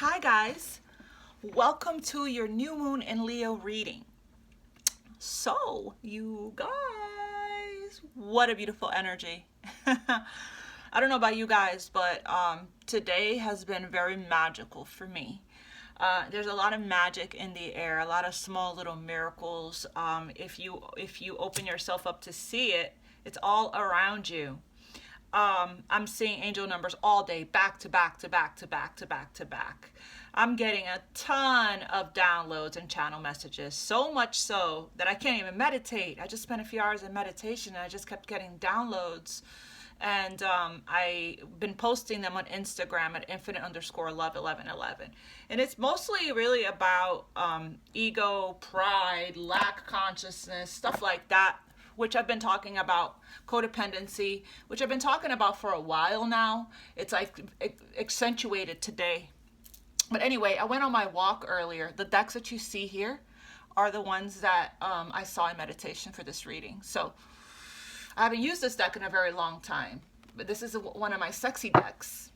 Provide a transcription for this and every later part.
Hi guys, welcome to your new moon in Leo reading. So you guys, what a beautiful energy. I don't know about you guys, but today has been very magical for me. There's a lot of magic in the air, a lot of small little miracles. If you open yourself up to see it, it's all around you. I'm seeing angel numbers all day, back to back to back to back to back to back. I'm getting a ton of downloads and channel messages, so much so that I can't even meditate. I just spent a few hours in meditation and I just kept getting downloads. And I've been posting them on Instagram at Infinite_Love1111. And it's mostly really about ego, pride, lack consciousness, stuff like that, which I've been talking about, codependency, which I've been talking about for a while now. It's like accentuated today. But anyway, I went on my walk earlier. The decks that you see here are the ones that I saw in meditation for this reading. So I haven't used this deck in a very long time, but this is one of my sexy decks.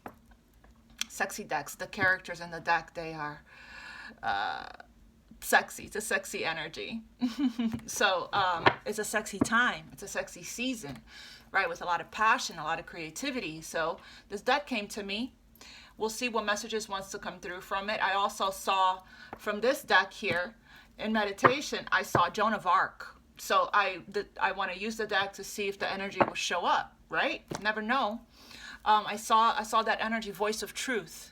Sexy decks. The characters in the deck, they are sexy. It's a sexy energy. So it's a sexy time. It's a sexy season, right? With a lot of passion, a lot of creativity. So this deck came to me. We'll see what messages wants to come through from it. I also saw from this deck here in meditation, I saw Joan of Arc. So I want to use the deck to see if the energy will show up, right? Never know. I saw that energy, voice of truth,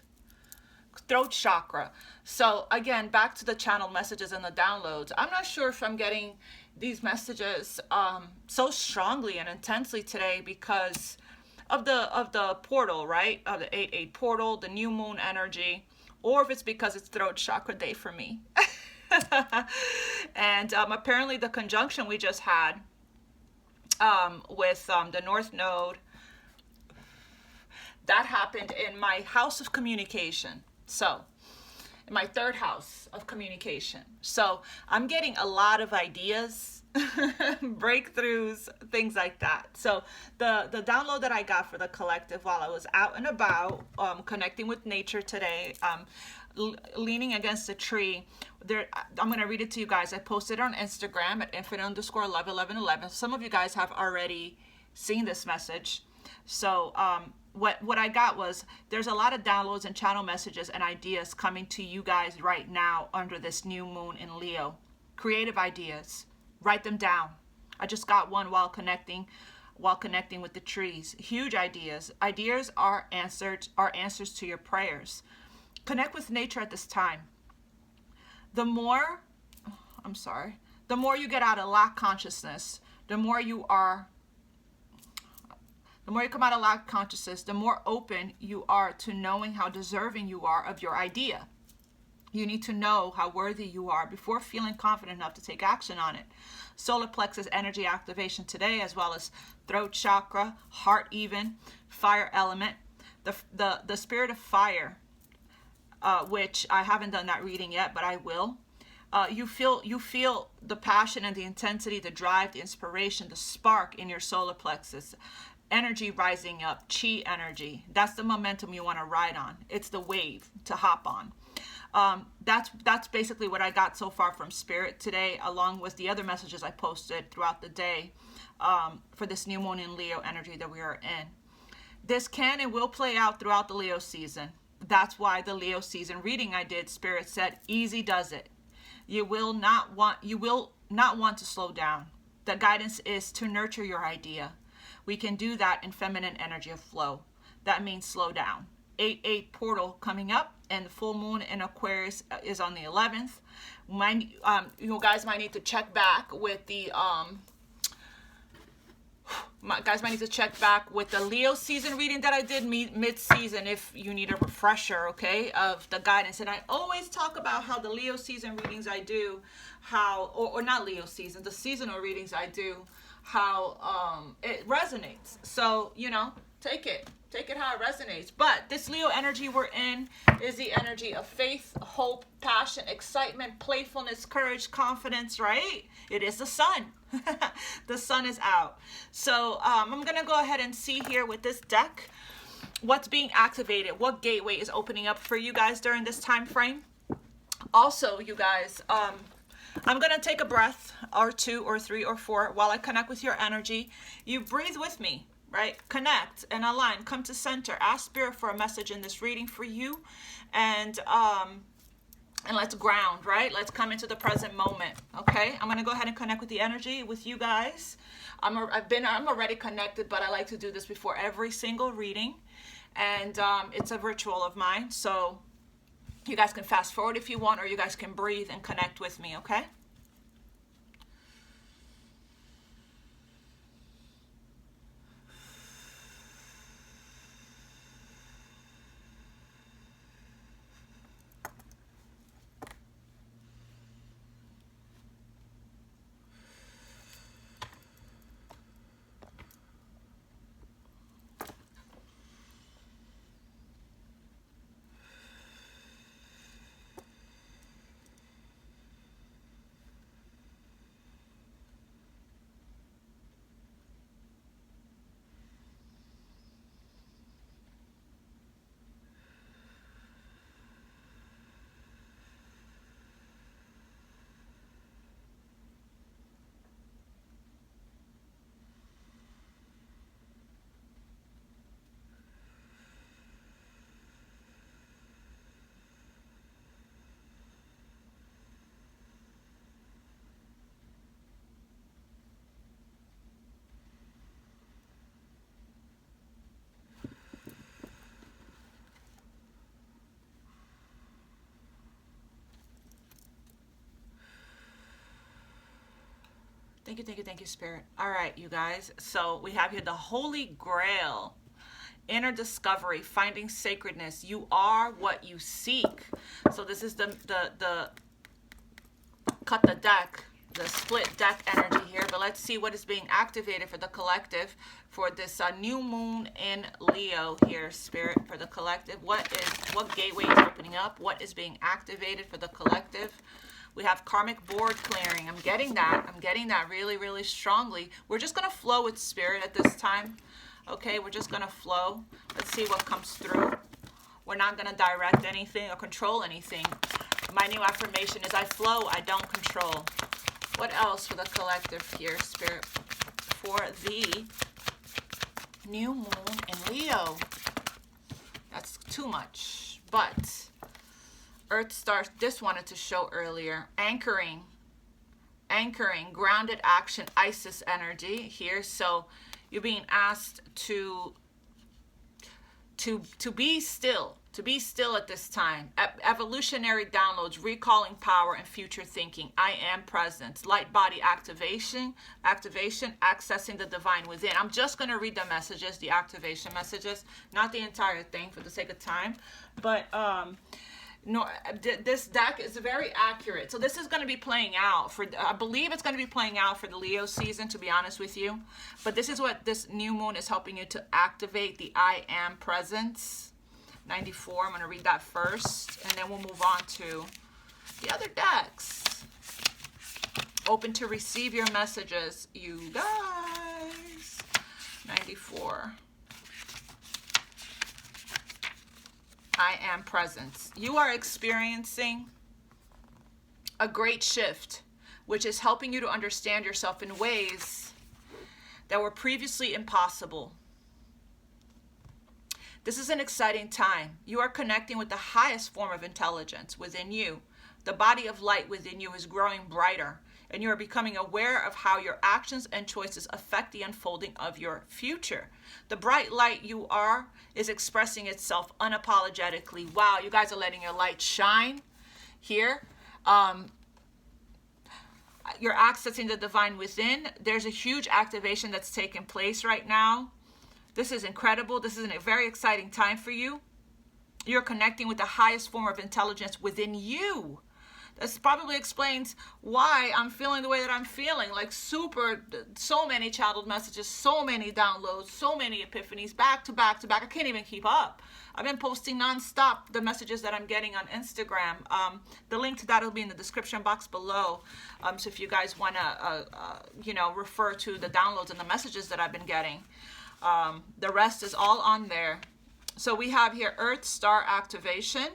throat chakra. So again, back to the channel messages and the downloads. I'm not sure if I'm getting these messages so strongly and intensely today because of the portal, right? Of the 8/8 portal, the new moon energy, or if it's because it's throat chakra day for me. And apparently the conjunction we just had with the North Node, that happened in my house of communication. So in my third house of communication. So I'm getting a lot of ideas, breakthroughs, things like that. So the download that I got for the collective while I was out and about, connecting with nature today, leaning against a tree. There, I'm going to read it to you guys. I posted it on Instagram at Infinite_Love1111. Some of you guys have already seen this message. So what I got was, there's a lot of downloads and channel messages and ideas coming to you guys right now under this new moon in Leo. Creative ideas. Write them down. I just got one while connecting with the trees. Huge ideas. Ideas are answers to your prayers. Connect with nature at this time. The more you get out of lack consciousness, the more you come out of lack consciousness, the more open you are to knowing how deserving you are of your idea. You need to know how worthy you are before feeling confident enough to take action on it. Solar plexus energy activation today, as well as throat chakra, heart even, fire element, the spirit of fire, which I haven't done that reading yet, but I will. You feel the passion and the intensity, the drive, the inspiration, the spark in your solar plexus. Energy rising up, chi energy. That's the momentum you want to ride on. It's the wave to hop on. That's basically what I got so far from Spirit today, along with the other messages I posted throughout the day for this new moon in Leo energy that we are in. This can and will play out throughout the Leo season. That's why the Leo season reading I did, Spirit said, easy does it. You will not want to slow down. The guidance is to nurture your idea. We can do that in feminine energy of flow. That means slow down. 8/8 portal coming up, and the full moon in Aquarius is on the 11th. You guys might need to check back with the Leo season reading that I did mid-season if you need a refresher, okay, of the guidance. And I always talk about how the Leo season readings I do, or not Leo season, the seasonal readings I do, how it resonates. So, take it how it resonates. But this Leo energy we're in is the energy of faith, hope, passion, excitement, playfulness, courage, confidence, right? It is the sun. The sun is out. So I'm going to go ahead and see here with this deck what's being activated, what gateway is opening up for you guys during this time frame. Also, you guys, I'm going to take a breath or 2 or 3 or 4 while I connect with your energy. You breathe with me, right? Connect and align, come to center, ask Spirit for a message in this reading for you, and let's ground, right? Let's come into the present moment, okay? I'm going to go ahead and connect with the energy with you guys. I'm already connected, but I like to do this before every single reading, and it's a ritual of mine, so you guys can fast forward if you want, or you guys can breathe and connect with me, okay? Thank you, Spirit. All right, you guys. So we have here the Holy Grail, inner discovery, finding sacredness. You are what you seek. So this is the cut the deck, the split deck energy here. But let's see what is being activated for the collective for this new moon in Leo here, Spirit, for the collective. What gateway is opening up? What is being activated for the collective? We have karmic board clearing. I'm getting that really, really strongly. We're just going to flow with Spirit at this time. Okay, we're just going to flow. Let's see what comes through. We're not going to direct anything or control anything. My new affirmation is I flow, I don't control. What else for the collective here, Spirit, for the new moon in Leo? That's too much, but Earth Star, this wanted to show earlier, anchoring, grounded action, Isis energy here. So you're being asked to be still, at this time. Evolutionary downloads, recalling power and future thinking. I am present. Light body activation, accessing the divine within. I'm just going to read the messages, the activation messages, not the entire thing for the sake of time, but no, this deck is very accurate. So this is going to be playing out for, I believe it's going to be playing out for the Leo season, to be honest with you. But this is what this new moon is helping you to activate, the I am presence. 94, I'm going to read that first, and then we'll move on to the other decks. Open to receive your messages, you guys. 94. I am present. You are experiencing a great shift, which is helping you to understand yourself in ways that were previously impossible. This is an exciting time. You are connecting with the highest form of intelligence within you. The body of light within you is growing brighter, and you are becoming aware of how your actions and choices affect the unfolding of your future. The bright light you are is expressing itself unapologetically. Wow, you guys are letting your light shine here. You're accessing the divine within. There's a huge activation that's taking place right now. This is incredible. This is a very exciting time for you. You're connecting with the highest form of intelligence within you. This probably explains why I'm feeling the way that I'm feeling. Like so many childhood messages, so many downloads, so many epiphanies, back to back to back. I can't even keep up. I've been posting nonstop the messages that I'm getting on Instagram. The link to that will be in the description box below. So if you guys want to, refer to the downloads and the messages that I've been getting, the rest is all on there. So we have here Earth Star activation.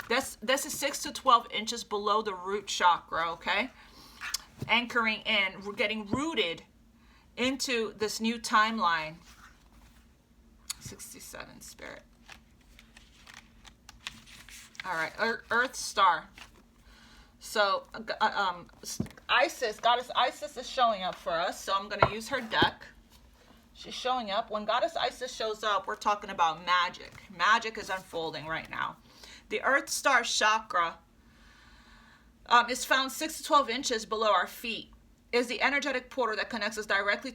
This is 6 to 12 inches below the root chakra, okay? Anchoring in, we're getting rooted into this new timeline. 67 Spirit. All right, Earth Star. So Isis, Goddess Isis is showing up for us. So I'm going to use her deck. She's showing up. When Goddess Isis shows up, we're talking about magic. Magic is unfolding right now. The Earth Star chakra is found 6 to 12 inches below our feet. Is the energetic portal that connects us directly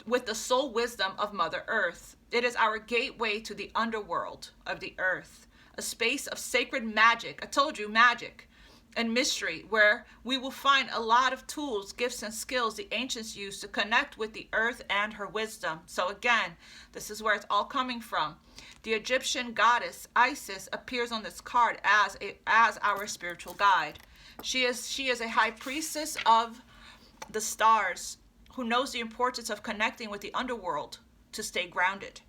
with the soul wisdom of Mother Earth. It is our gateway to the underworld of the earth, a space of sacred magic. I told you, magic and mystery, where we will find a lot of tools, gifts, and skills the ancients used to connect with the earth and her wisdom. So again, this is where it's all coming from. The Egyptian goddess Isis appears on this card as our spiritual guide. She is a high priestess of the stars who knows the importance of connecting with the underworld to stay grounded,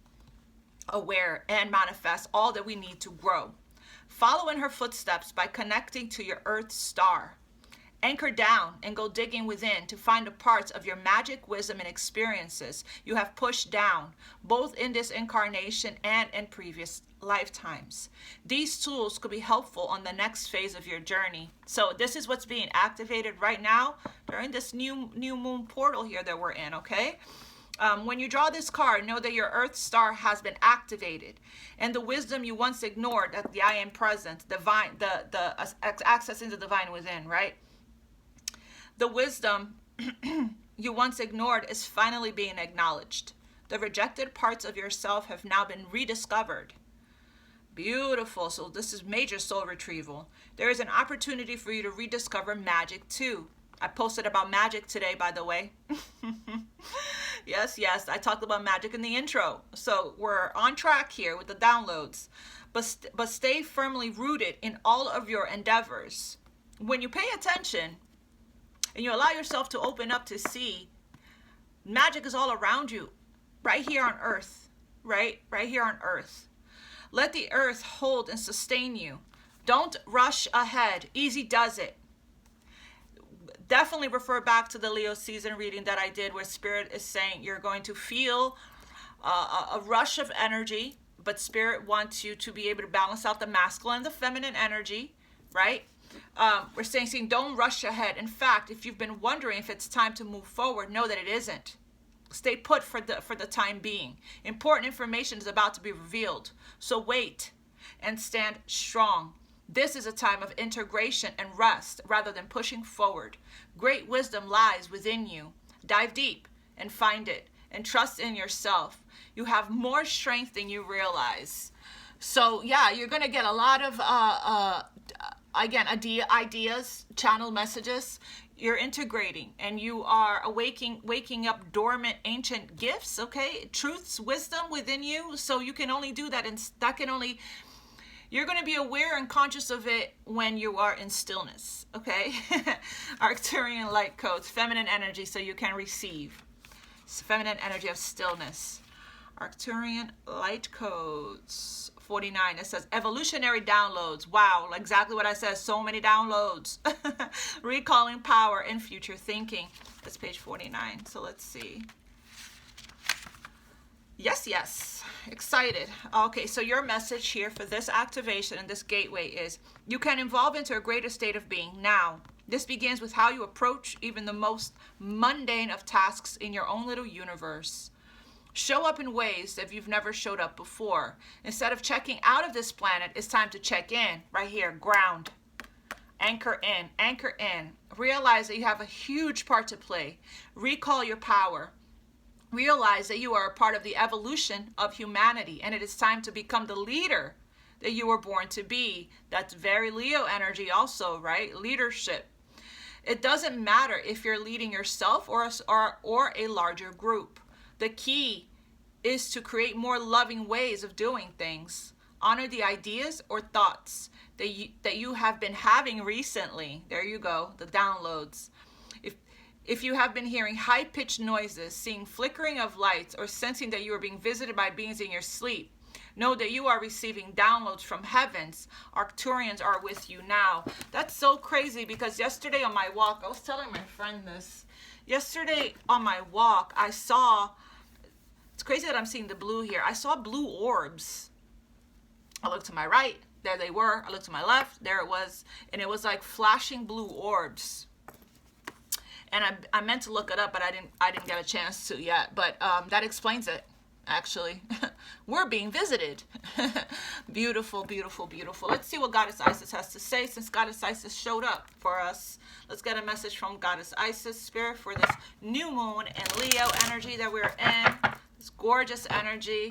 aware, and manifest all that we need to grow. Follow in her footsteps by connecting to your Earth Star. Anchor down and go digging within to find the parts of your magic, wisdom, and experiences you have pushed down, both in this incarnation and in previous lifetimes. These tools could be helpful on the next phase of your journey. So this is what's being activated right now during this new moon portal here that we're in, okay? When you draw this card, know that your Earth Star has been activated, and the wisdom you once ignored, that the I am present, divine, the accessing the divine within, right? The wisdom you once ignored is finally being acknowledged. The rejected parts of yourself have now been rediscovered. Beautiful. So this is major soul retrieval. There is an opportunity for you to rediscover magic too. I posted about magic today, by the way. Yes, I talked about magic in the intro. So we're on track here with the downloads. But stay firmly rooted in all of your endeavors. When you pay attention and you allow yourself to open up to see, magic is all around you, right here on earth, right here on earth. Let the earth hold and sustain you. Don't rush ahead. Easy does it. Definitely refer back to the Leo season reading that I did, where Spirit is saying you're going to feel a rush of energy, but Spirit wants you to be able to balance out the masculine and the feminine energy, right? We're saying don't rush ahead. In fact, if you've been wondering if it's time to move forward, know that it isn't. Stay put for the time being. Important information is about to be revealed. So wait and stand strong. This is a time of integration and rest rather than pushing forward. Great wisdom lies within you. Dive deep and find it, and trust in yourself. You have more strength than you realize. So yeah, you're going to get a lot of ideas, channel messages. You're integrating, and you are waking up dormant ancient gifts, okay? Truths, wisdom within you. So you can only do that, and you're going to be aware and conscious of it when you are in stillness, okay? Arcturian light codes, feminine energy, so you can receive. Feminine energy of stillness. Arcturian light codes, 49. It says evolutionary downloads. Wow, exactly what I said. So many downloads. Recalling power and future thinking. That's page 49. So let's see. Yes. Excited. Okay, so your message here for this activation and this gateway is you can evolve into a greater state of being now. This begins with how you approach even the most mundane of tasks in your own little universe. Show up in ways that you've never showed up before. Instead of checking out of this planet, it's time to check in. Right here, ground. Anchor in. Realize that you have a huge part to play. Recall your power. Realize that you are a part of the evolution of humanity, and it is time to become the leader that you were born to be. That's very Leo energy also, right? Leadership. It doesn't matter if you're leading yourself or a larger group. The key is to create more loving ways of doing things. Honor the ideas or thoughts that you have been having recently. There you go, the downloads. If you have been hearing high-pitched noises, seeing flickering of lights, or sensing that you are being visited by beings in your sleep, Know that you are receiving downloads from heavens. Arcturians are with you now. That's so crazy, because yesterday on my walk, I was telling my friend this. Yesterday on my walk, I saw, it's crazy that I'm seeing the blue here. I saw blue orbs. I looked to my right, there they were. I looked to my left, there it was. And it was like flashing blue orbs. And I meant to look it up, but I didn't get a chance to yet. But that explains it, actually. We're being visited. Beautiful, beautiful, beautiful. Let's see what Goddess Isis has to say, since Goddess Isis showed up for us. Let's get a message from Goddess Isis, Spirit, for this new moon and Leo energy that we're in. This gorgeous energy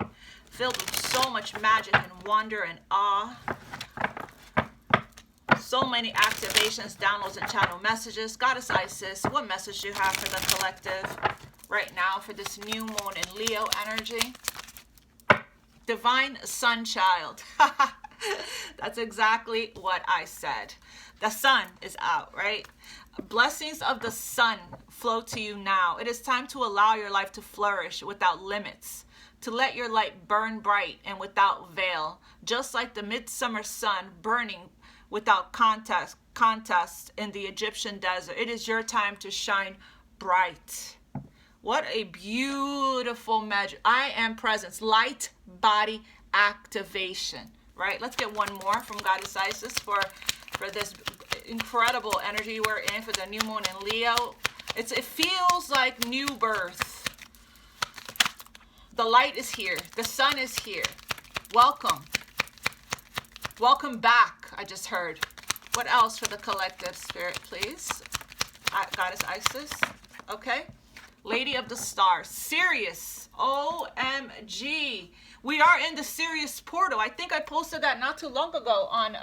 filled with so much magic and wonder and awe. So many activations, downloads, and channel messages. Goddess Isis, what message do you have for the collective right now for this new moon in Leo energy? Divine Sun Child. That's exactly what I said. The sun is out, right? Blessings of the sun flow to you now. It is time to allow your life to flourish without limits, to let your light burn bright and without veil, just like the midsummer sun burning without contest in the Egyptian desert. It is your time to shine bright. What a beautiful magic. I am presence. Light body activation. Right? Let's get one more from Goddess Isis for this incredible energy we're in for the new moon in Leo. It feels like new birth. The light is here. The sun is here. Welcome. Welcome back, I just heard. What else for the collective, Spirit, please? Goddess Isis. Okay. Lady of the Stars. Sirius. OMG. We are in the Sirius portal. I think I posted that not too long ago on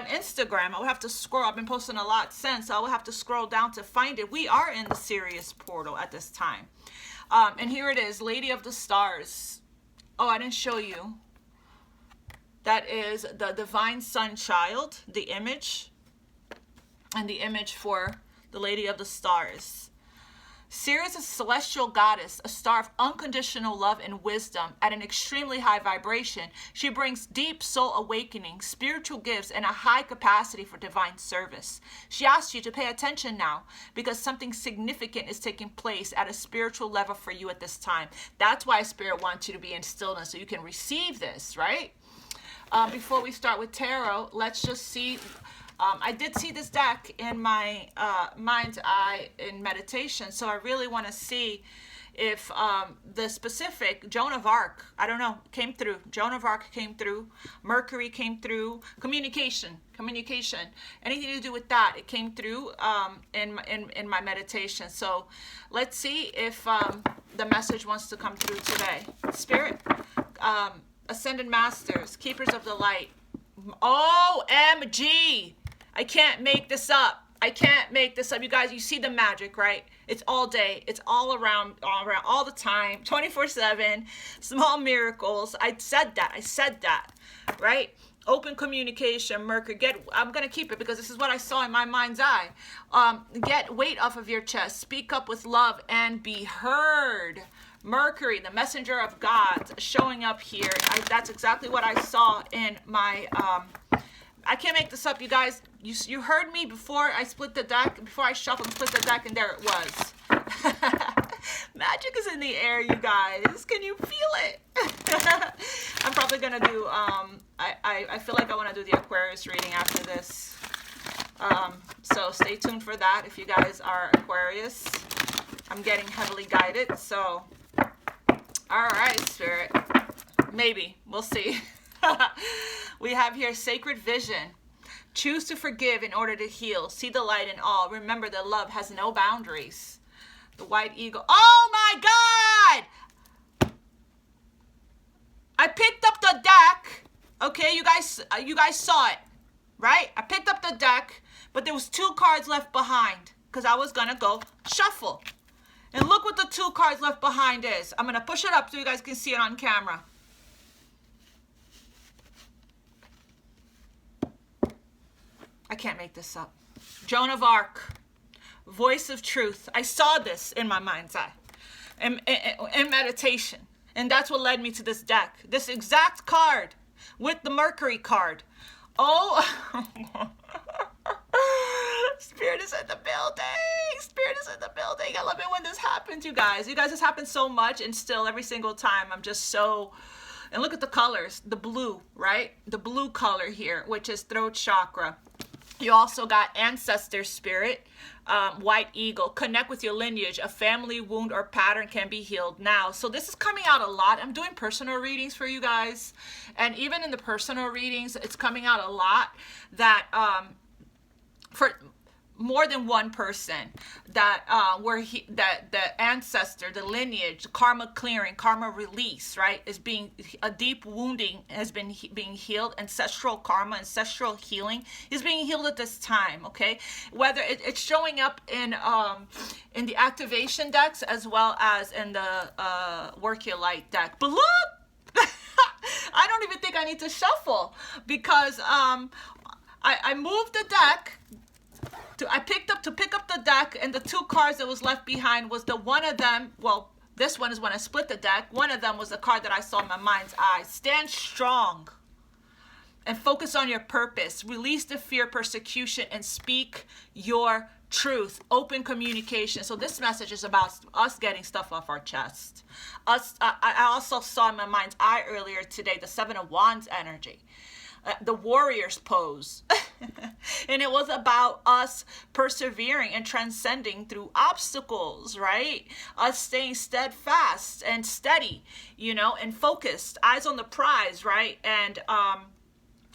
Instagram. I will have to scroll. I've been posting a lot since, so I will have to scroll down to find it. We are in the Sirius portal at this time. And here it is, Lady of the Stars. Oh, I didn't show you. That is the Divine Sun Child, the image, and the image for the Lady of the Stars. Sirius is a celestial goddess, a star of unconditional love and wisdom at an extremely high vibration. She brings deep soul awakening, spiritual gifts, and a high capacity for divine service. She asks you to pay attention now, because something significant is taking place at a spiritual level for you at this time. That's why Spirit wants you to be in stillness, so you can receive this, right? Before we start with tarot, let's just see. I did see this deck in my mind's eye in meditation, so I really want to see if the specific Joan of Arc, I don't know, came through. Joan of Arc came through. Mercury came through. Communication, anything to do with that, it came through in my meditation. So let's see if the message wants to come through today. Spirit, Ascended Masters, Keepers of the Light. OMG! I can't make this up. I can't make this up. You guys, you see the magic, right? It's all day. It's all around, all the time, 24/7. Small miracles. I said that, right? Open communication, Mercury. I'm going to keep it because this is what I saw in my mind's eye. Get weight off of your chest. Speak up with love and be heard. Mercury, the messenger of God, showing up here. That's exactly what I saw in my... I can't make this up, you guys. You heard me before I split the deck, before I shuffled and split the deck, and there it was. Magic is in the air, you guys. Can you feel it? I'm probably going to do... I feel like I want to do the Aquarius reading after this. So stay tuned for that if you guys are Aquarius. I'm getting heavily guided, so... All right, Spirit. Maybe. We'll see. We have here Sacred Vision. Choose to forgive in order to heal. See the light in all. Remember that love has no boundaries. The White Eagle. Oh my God! I picked up the deck. Okay, you guys saw it, right? I picked up the deck, but there was 2 cards left behind because I was gonna go shuffle. And look what the 2 cards left behind is. I'm gonna push it up so you guys can see it on camera. I can't make this up. Joan of Arc, voice of truth. I saw this in my mind's eye, in meditation. And that's what led me to this deck. This exact card with the Mercury card. Oh, Spirit is in the building. Spirit is in the building. I love it when this happens, you guys. You guys, this happens so much, and still every single time I'm just so... And look at the colors, the blue, right? The blue color here, which is throat chakra. You also got ancestor spirit, white eagle. Connect with your lineage. A family wound or pattern can be healed now. So this is coming out a lot. I'm doing personal readings for you guys. And even in the personal readings, it's coming out a lot that for more than one person, that that the ancestor, the lineage, karma clearing, karma release, right, is being, a deep wounding has been being healed. Ancestral karma, ancestral healing is being healed at this time. Okay, whether it's showing up in the activation decks as well as in the work your light deck. But look, I don't even think I need to shuffle, because I moved the deck. I pick up the deck, and the two cards that was left behind was the one of them. Well, this one is when I split the deck. One of them was the card that I saw in my mind's eye. Stand strong and focus on your purpose. Release the fear, persecution, and speak your truth. Open communication. So this message is about us getting stuff off our chest. I also saw in my mind's eye earlier today the Seven of Wands energy. The warrior's pose. And it was about us persevering and transcending through obstacles, right? Us staying steadfast and steady, you know, and focused, eyes on the prize, right? And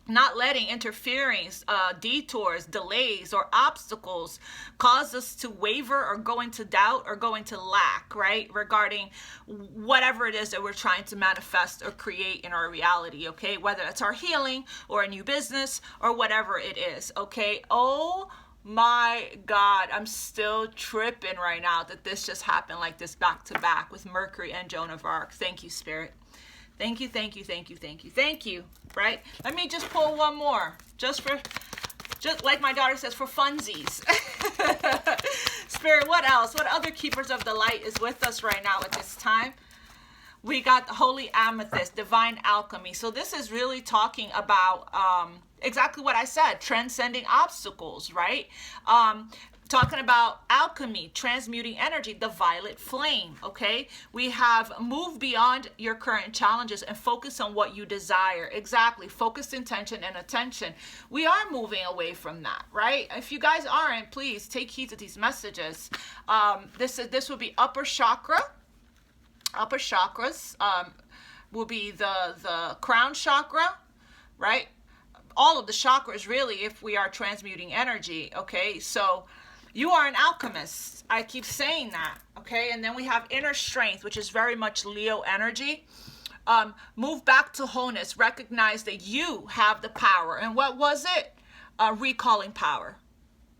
not letting interference, detours, delays, or obstacles cause us to waver or go into doubt or go into lack, right? Regarding whatever it is that we're trying to manifest or create in our reality, okay? Whether it's our healing or a new business or whatever it is, okay? Oh my God, I'm still tripping right now that this just happened like this back to back with Mercury and Joan of Arc. Thank you, Spirit. Thank you, thank you, thank you, thank you, thank you, right? Let me just pull one more, just like my daughter says, for funsies. Spirit, what else? What other keepers of the light is with us right now at this time? We got the Holy Amethyst, Divine Alchemy. So this is really talking about exactly what I said, transcending obstacles, right? Talking about alchemy, transmuting energy, the violet flame, okay? We have moved beyond your current challenges and focus on what you desire. Exactly, focused intention and attention. We are moving away from that, right? If you guys aren't, please take heed to these messages. This will be upper chakra. Upper chakras will be the crown chakra, right? All of the chakras, really, if we are transmuting energy, okay? So you are an alchemist. I keep saying that, okay? And then we have inner strength, which is very much Leo energy. Move back to wholeness. Recognize that you have the power. And what was it? Recalling power,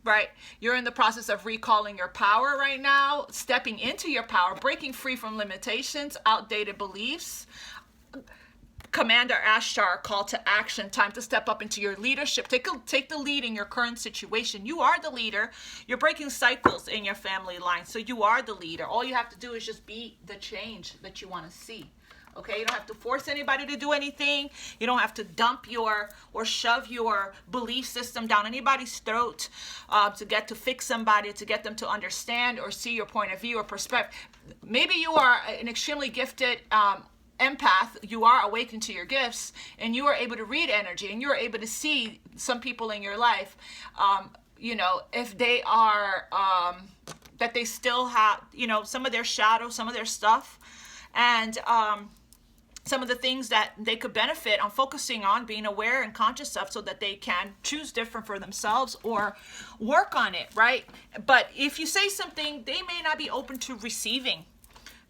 right? You're in the process of recalling your power right now, stepping into your power, breaking free from limitations, outdated beliefs. Commander Ashtar, call to action, time to step up into your leadership. Take the lead in your current situation. You are the leader. You're breaking cycles in your family line, so you are the leader. All you have to do is just be the change that you want to see. Okay, you don't have to force anybody to do anything. You don't have to dump or shove your belief system down anybody's throat to fix somebody, to get them to understand or see your point of view or perspective. Maybe you are an extremely gifted empath, you are awakened to your gifts, and you are able to read energy, and you are able to see some people in your life, you know, if they are, that they still have, you know, some of their shadow, some of their stuff, and some of the things that they could benefit on focusing on, being aware and conscious of, so that they can choose different for themselves or work on it, right? But if you say something, they may not be open to receiving.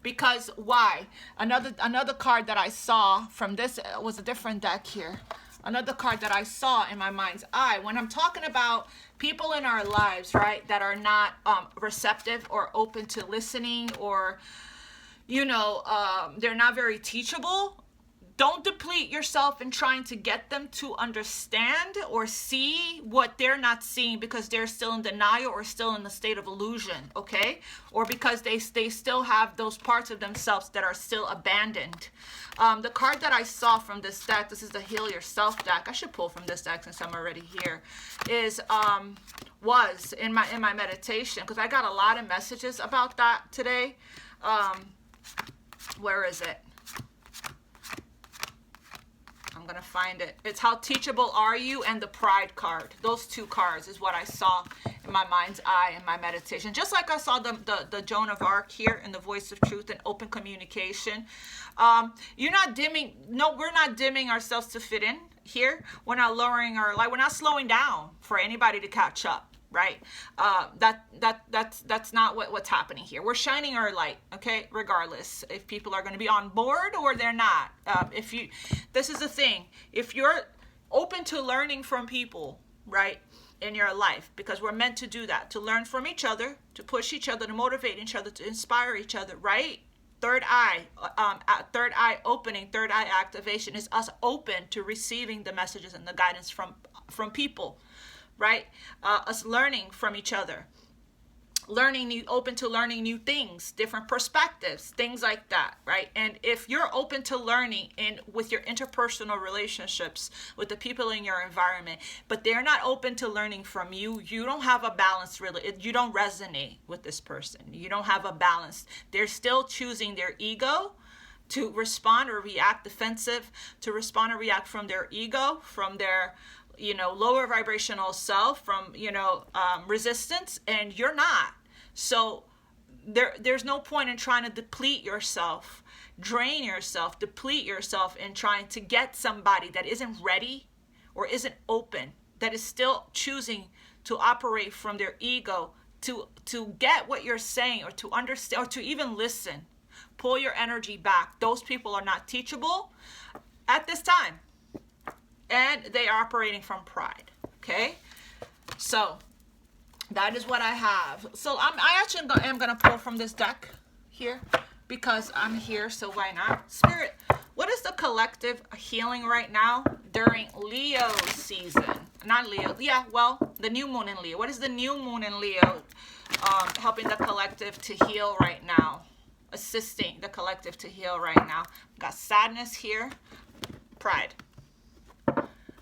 Because why? Another card that I saw from this was a different deck here. Another card that I saw in my mind's eye. When I'm talking about people in our lives, right, that are not receptive or open to listening, or, you know, they're not very teachable, Don't deplete yourself in trying to get them to understand or see what they're not seeing because they're still in denial or still in the state of illusion, okay? Or because they still have those parts of themselves that are still abandoned. The card that I saw from this deck, this is the Heal Yourself deck. I should pull from this deck since I'm already here. Was in my meditation, because I got a lot of messages about that today. Where is it? I'm gonna find it. It's How Teachable Are You and the Pride card. Those two cards is what I saw in my mind's eye in my meditation. Just like I saw the Joan of Arc here in the Voice of Truth and Open Communication. You're not dimming. No, we're not dimming ourselves to fit in here. We're not lowering our light. We're not slowing down for anybody to catch up. Right? That's not what's happening here. We're shining our light, okay? Regardless if people are going to be on board or they're not. This is the thing. If you're open to learning from people, right, in your life, because we're meant to do that, to learn from each other, to push each other, to motivate each other, to inspire each other, right? Third eye opening, third eye activation is us open to receiving the messages and the guidance from people. Right? Us learning from each other, open to learning new things, different perspectives, things like that, right? And if you're open to learning with your interpersonal relationships with the people in your environment, but they're not open to learning from you, you don't have a balance really. You don't resonate with this person. You don't have a balance. They're still choosing their ego to respond or react defensive, to respond or react from their ego, from their lower vibrational self, from, resistance, and you're not. So there's no point in trying to deplete yourself, drain yourself, deplete yourself in trying to get somebody that isn't ready or isn't open, that is still choosing to operate from their ego to get what you're saying or to understand or to even listen. Pull your energy back. Those people are not teachable at this time. And they are operating from pride, okay? So that is what I have. So I actually am going to pull from this deck here because I'm here, so why not? Spirit, what is the collective healing right now during Leo season? Not Leo. Yeah, well, the new moon in Leo. What is the new moon in Leo helping the collective to heal right now? Assisting the collective to heal right now. Got sadness here. Pride.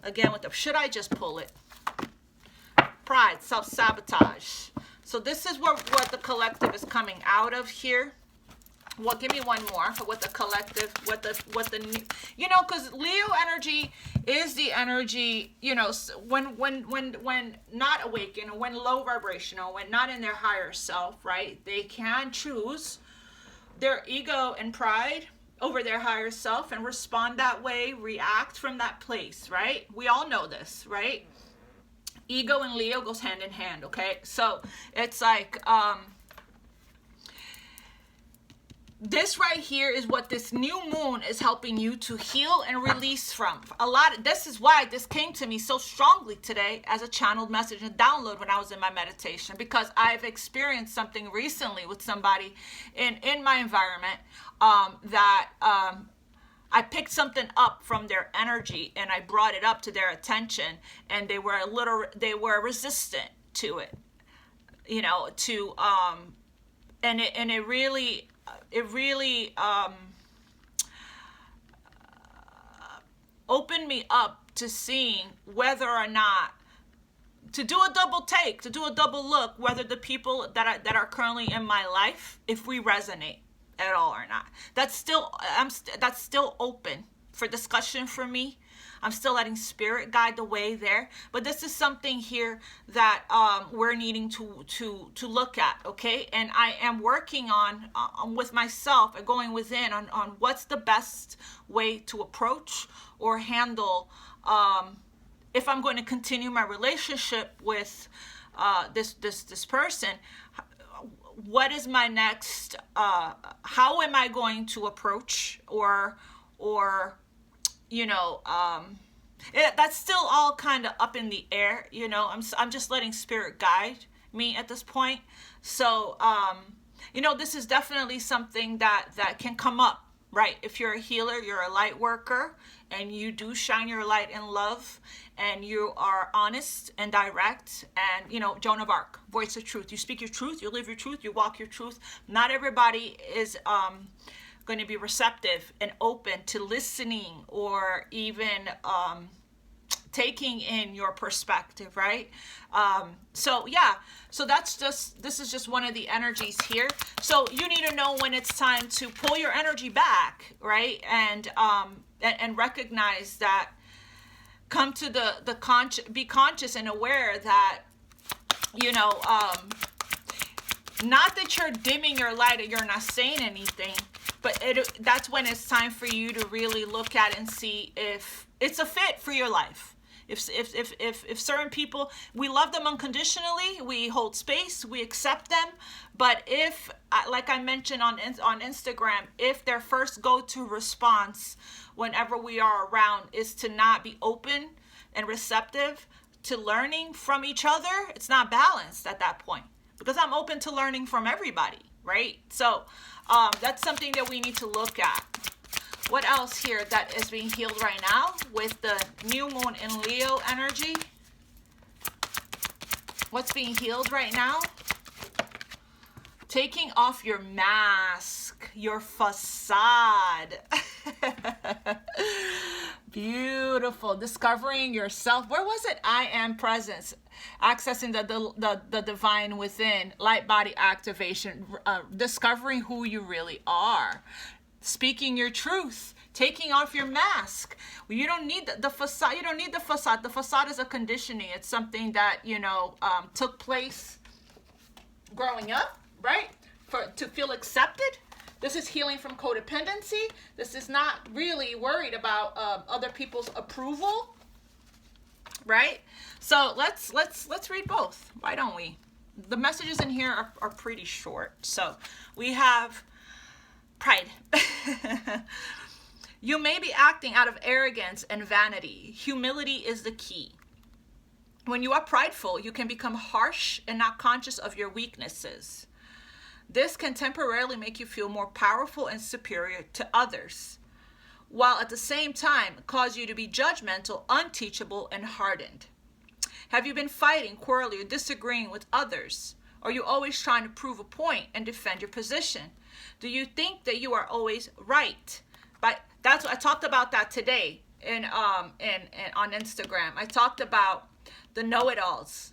Again, should I just pull it? Pride, self-sabotage. So this is what the collective is coming out of here. Well, give me one more for what the collective, because Leo energy is the energy, when not awakened, when low vibrational, when not in their higher self, right? They can choose their ego and pride over their higher self and respond that way, react from that place, right? We all know this, right? Ego and Leo goes hand in hand, okay? So it's like, this right here is what this new moon is helping you to heal and release from. This is why this came to me so strongly today as a channeled message and download when I was in my meditation, because I've experienced something recently with somebody in my environment that I picked something up from their energy and I brought it up to their attention, and they were resistant to it, and it really opened me up to seeing whether or not to do a double take, to do a double look, whether the people that are currently in my life, if we resonate at all or not. That's still open for discussion for me. I'm still letting spirit guide the way there, but this is something here that we're needing to look at, okay? And I am working on with myself and going within on what's the best way to approach or handle if I'm going to continue my relationship with this person. What is my next? How am I going to approach or that's still all kind of up in the air, I'm just letting spirit guide me at this point. So, this is definitely something that can come up right? If you're a healer, you're a light worker, and you do shine your light in love, and you are honest and direct, and, you know, Joan of Arc, voice of truth. You speak your truth, you live your truth, you walk your truth. Not everybody is going to be receptive and open to listening or even taking in your perspective, right? So yeah, so this is just one of the energies here. So you need to know when it's time to pull your energy back, right? And recognize that, come to be conscious and aware that, you know, not that you're dimming your light or you're not saying anything, but that's when it's time for you to really look at and see if it's a fit for your life. If certain people, we love them unconditionally, we hold space, we accept them, but if, like I mentioned on Instagram, if their first go-to response whenever we are around is to not be open and receptive to learning from each other, it's not balanced at that point, because I'm open to learning from everybody, right? So that's something that we need to look at. What else here that is being healed right now with the new moon in Leo energy? What's being healed right now? Taking off your mask, your facade. Beautiful. Discovering yourself. Where was it? I am presence. Accessing the divine within. Light body activation. Discovering who you really are. Speaking your truth, taking off your mask. You don't need the facade. You don't need the facade. The facade is a conditioning. It's something that, you know, took place growing up, right? To feel accepted. This is healing from codependency. This is not really worried about other people's approval, right? So let's read both. Why don't we? The messages in here are pretty short. So we have pride. You may be acting out of arrogance and vanity. Humility is the key. When you are prideful, you can become harsh and not conscious of your weaknesses. This can temporarily make you feel more powerful and superior to others, while at the same time cause you to be judgmental, unteachable, and hardened. Have you been fighting, quarreling, or disagreeing with others? Are you always trying to prove a point and defend your position? Do you think that you are always right? But that's what I talked about that today in on Instagram. I talked about the know-it-alls,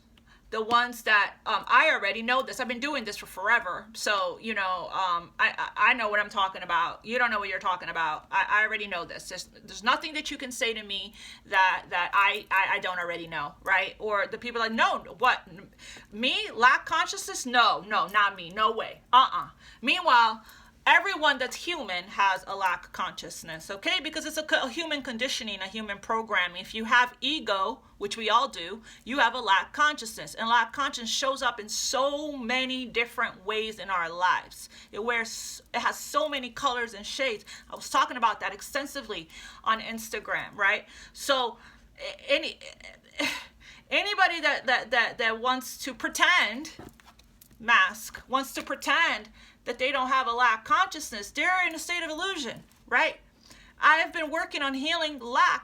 the ones that I already know this. I've been doing this for forever, so you know, I know what I'm talking about. You don't know what you're talking about. I already know this. There's nothing that you can say to me that I don't already know, right? Or the people are like, no, what, me lack consciousness? No, not me. No way. Meanwhile, everyone that's human has a lack of consciousness, okay? Because it's a human conditioning, a human programming. If you have ego, which we all do, you have a lack of consciousness. And lack of consciousness shows up in so many different ways in our lives. It has so many colors and shades. I was talking about that extensively on Instagram, right? So anybody that wants to pretend, wants to pretend that they don't have a lack of consciousness, they're in a state of illusion, right? I have been working on healing lack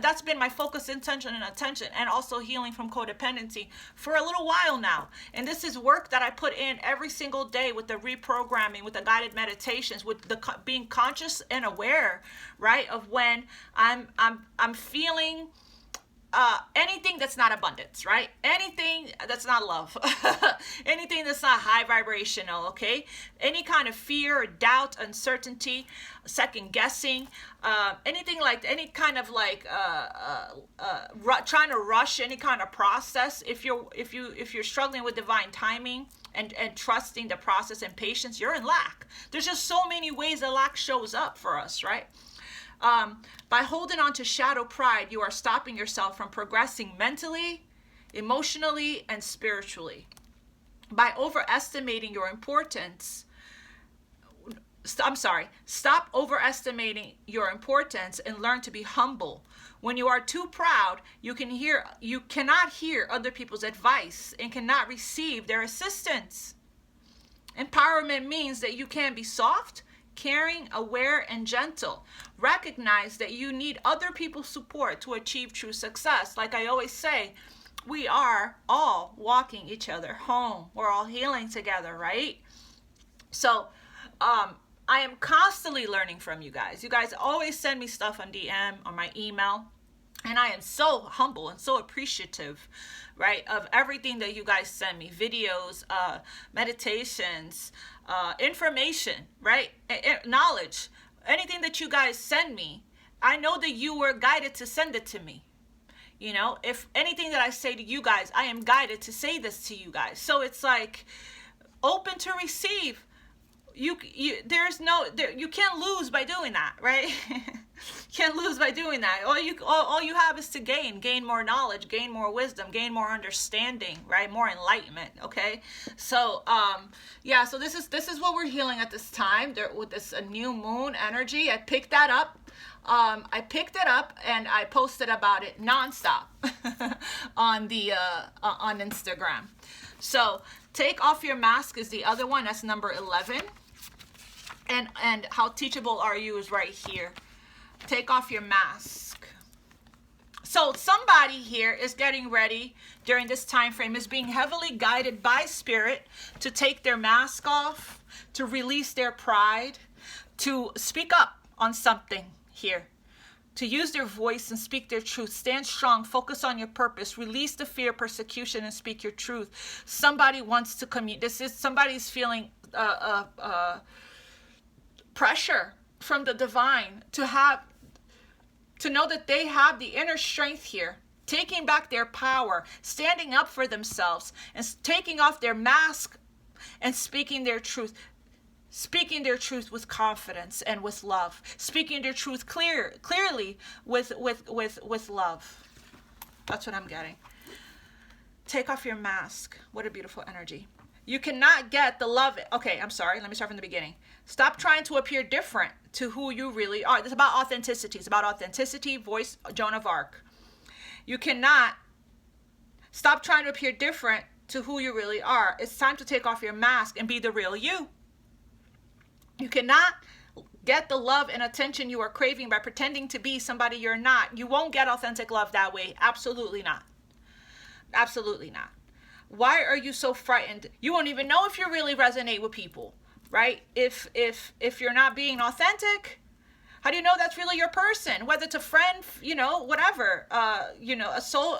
that's been my focus, intention, and attention, and also healing from codependency for a little while now. And this is work that I put in every single day with the reprogramming, with the guided meditations, with the being conscious and aware, right, of when I'm feeling anything that's not abundance, right? Anything that's not love, anything that's not high vibrational, okay? Any kind of fear, doubt, uncertainty, second guessing, anything like any kind of like trying to rush any kind of process. If you're struggling with divine timing and trusting the process and patience, you're in lack. There's just so many ways that lack shows up for us, right? By holding on to shadow pride, you are stopping yourself from progressing mentally, emotionally, and spiritually. By overestimating your importance, stop overestimating your importance and learn to be humble. When you are too proud, you cannot hear other people's advice and cannot receive their assistance. Empowerment means that you can be soft, caring, aware, and gentle. Recognize that you need other people's support to achieve true success. Like I always say, we are all walking each other home. We're all healing together, right? So, I am constantly learning from you guys. You guys always send me stuff on DM or my email. And I am so humble and so appreciative, right, of everything that you guys send me. Videos, meditations, information, right, knowledge. Anything that you guys send me, I know that you were guided to send it to me. You know, if anything that I say to you guys, I am guided to say this to you guys. So it's like open to receive. You can't lose by doing that, right? Can't lose by doing that. All you have is to gain more knowledge, gain more wisdom, gain more understanding, right? More enlightenment. Okay. So yeah. So this is what we're healing at this time. There with this new moon energy. I picked that up. I picked it up and I posted about it nonstop on Instagram. So take off your mask is the other one. That's number 11. And how teachable are you is right here. Take off your mask. So somebody here is getting ready during this time frame, is being heavily guided by spirit to take their mask off, to release their pride, to speak up on something here, to use their voice and speak their truth. Stand strong, focus on your purpose, release the fear of persecution and speak your truth. Somebody wants to somebody's feeling pressure from the divine to know that they have the inner strength here, taking back their power, standing up for themselves, and taking off their mask and speaking their truth. Speaking their truth with confidence and with love. Speaking their truth clearly with love. That's what I'm getting. Take off your mask. What a beautiful energy. You cannot get the love. Okay, I'm sorry. Let me start from the beginning. Stop trying to appear different to who you really are. It's about authenticity. It's about authenticity, voice, Joan of Arc. You cannot stop trying to appear different to who you really are. It's time to take off your mask and be the real you. You cannot get the love and attention you are craving by pretending to be somebody you're not. You won't get authentic love that way. Absolutely not. Absolutely not. Why are you so frightened? You won't even know if you really resonate with people, right? If you're not being authentic, how do you know that's really your person? Whether it's a friend, whatever, a soul,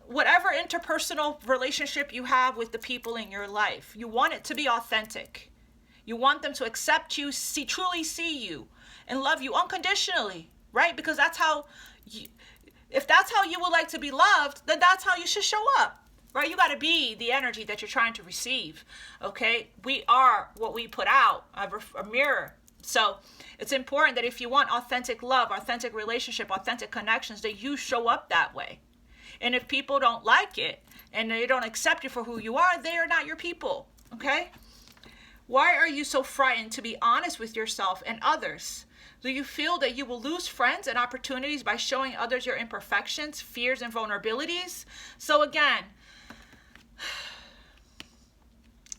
whatever interpersonal relationship you have with the people in your life, you want it to be authentic. You want them to accept you, truly see you, and love you unconditionally, right? Because if that's how you would like to be loved, then that's how you should show up, right? You got to be the energy that you're trying to receive, okay? We are what we put out, a mirror. So it's important that if you want authentic love, authentic relationship, authentic connections, that you show up that way. And if people don't like it and they don't accept you for who you are, they are not your people, okay? Why are you so frightened to be honest with yourself and others? Do you feel that you will lose friends and opportunities by showing others your imperfections, fears, and vulnerabilities? So again,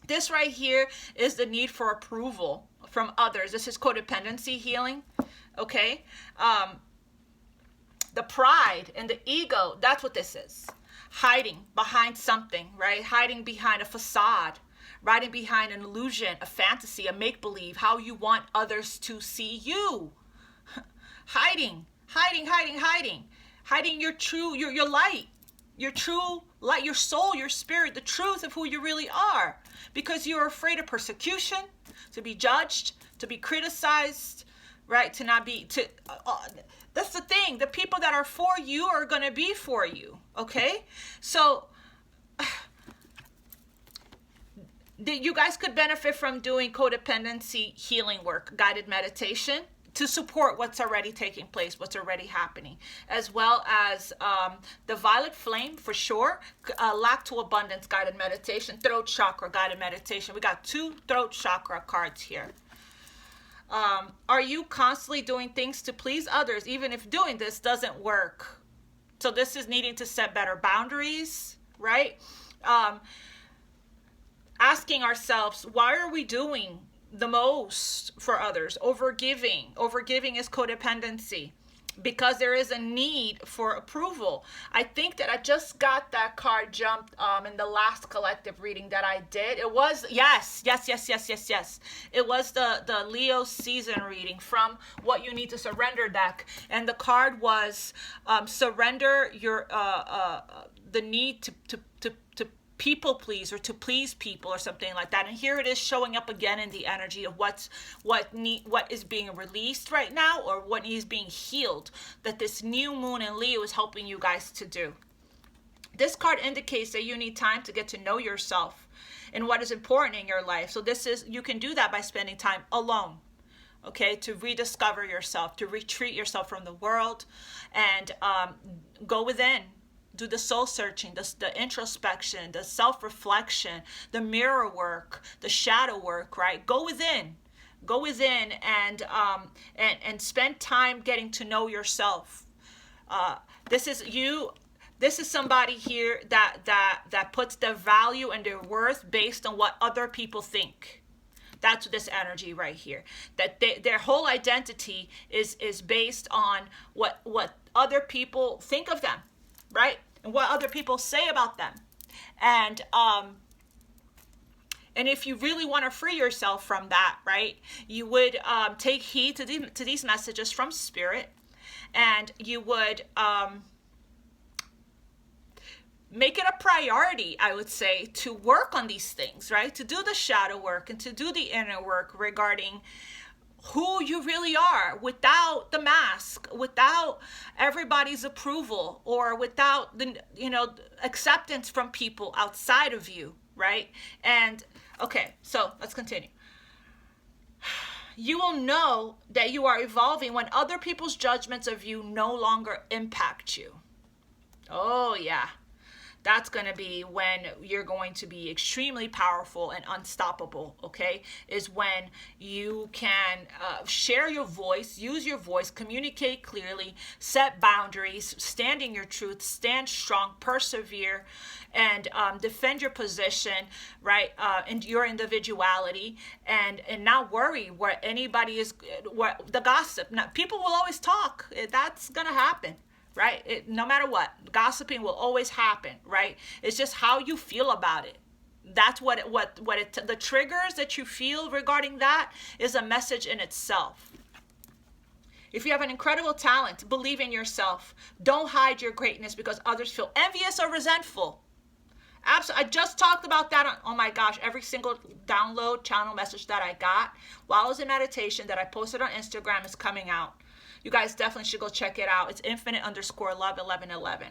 this right here is the need for approval from others. This is codependency healing, okay? The pride and the ego, that's what this is. Hiding behind something, right? Hiding behind a facade. Hiding behind an illusion, a fantasy, a make-believe, how you want others to see you. Hiding your true, your light, your true light, your soul, your spirit, the truth of who you really are. Because you're afraid of persecution, to be judged, to be criticized, right? To not be, that's the thing. The people that are for you are going to be for you, okay? So you guys could benefit from doing codependency healing work, guided meditation, to support what's already taking place, what's already happening, as well as the violet flame for sure, lack to abundance guided meditation, throat chakra guided meditation. We got 2 throat chakra cards here. Are you constantly doing things to please others, even if doing this doesn't work? So this is needing to set better boundaries, right? Asking ourselves, why are we doing the most for others. Overgiving is codependency, because there is a need for approval. I think that I just got that card jumped in the last collective reading that I did. It was, yes. It was the Leo season reading from What You Need to Surrender deck. And the card was surrender your the need to people please, or to please people, or something like that. And here it is showing up again in the energy of what is being released right now, or what is being healed, that this new moon in Leo is helping you guys to do. This card indicates that you need time to get to know yourself and what is important in your life. So you can do that by spending time alone, okay, to rediscover yourself, to retreat yourself from the world, and go within. Do the soul searching, the introspection, the self-reflection, the mirror work, the shadow work, right? Go within and spend time getting to know yourself. This is somebody here that puts their value and their worth based on what other people think. That's this energy right here. That their whole identity is based on what other people think of them, right? And what other people say about them. And if you really want to free yourself from that, right, you would take heed to these messages from Spirit, and you would make it a priority, I would say, to work on these things, right? To do the shadow work and to do the inner work regarding who you really are, without the mask, without everybody's approval, or without the acceptance from people outside of you, right? And okay, so let's continue. You will know that you are evolving when other people's judgments of you no longer impact you. Oh yeah. That's going to be when you're going to be extremely powerful and unstoppable, okay? Is when you can share your voice, use your voice, communicate clearly, set boundaries, stand in your truth, stand strong, persevere, and defend your position, right? And your individuality, and not worry what anybody is, what the gossip. Now, people will always talk. That's going to happen. Right? No matter what, gossiping will always happen, right? It's just how you feel about it. That's the triggers that you feel regarding that is a message in itself. If you have an incredible talent, believe in yourself. Don't hide your greatness because others feel envious or resentful. Absolutely. I just talked about that oh my gosh, every single download channel message that I got while I was in meditation that I posted on Instagram is coming out. You guys definitely should go check it out. It's Infinite_Love1111.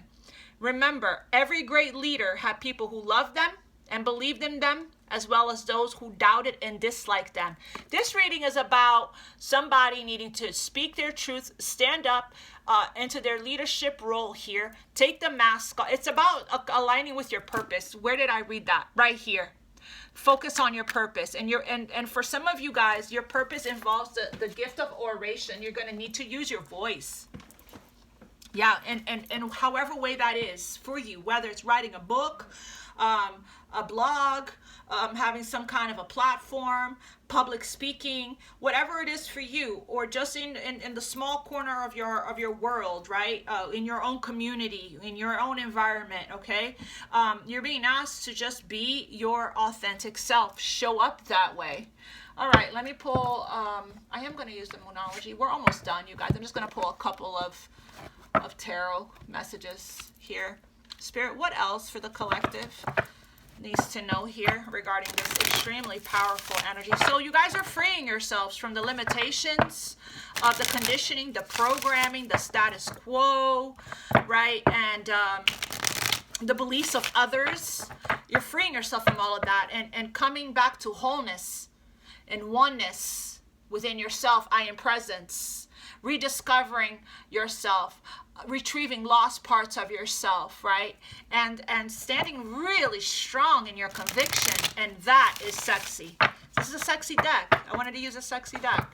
Remember, every great leader had people who loved them and believed in them, as well as those who doubted and disliked them. This reading is about somebody needing to speak their truth, stand up into their leadership role here, take the mask off. It's about aligning with your purpose. Where did I read that? Right here. Focus on your purpose, and for some of you guys, your purpose involves the gift of oration. You're going to need to use your voice. Yeah, and however way that is for you, whether it's writing a book, a blog, having some kind of a platform, public speaking, whatever it is for you, or just in the small corner of your world, right? In your own community, in your own environment, okay? You're being asked to just be your authentic self. Show up that way. All right, let me pull, I am going to use the Moonology. We're almost done, you guys. I'm just going to pull a couple of tarot messages here. Spirit, what else for the collective needs to know here regarding this extremely powerful energy? So you guys are freeing yourselves from the limitations of the conditioning, the programming, the status quo, right? And the beliefs of others. You're freeing yourself from all of that and coming back to wholeness and oneness within yourself. I am presence. Rediscovering yourself, retrieving lost parts of yourself, right? And standing really strong in your conviction, and that is sexy. This is a sexy deck. I wanted to use a sexy deck,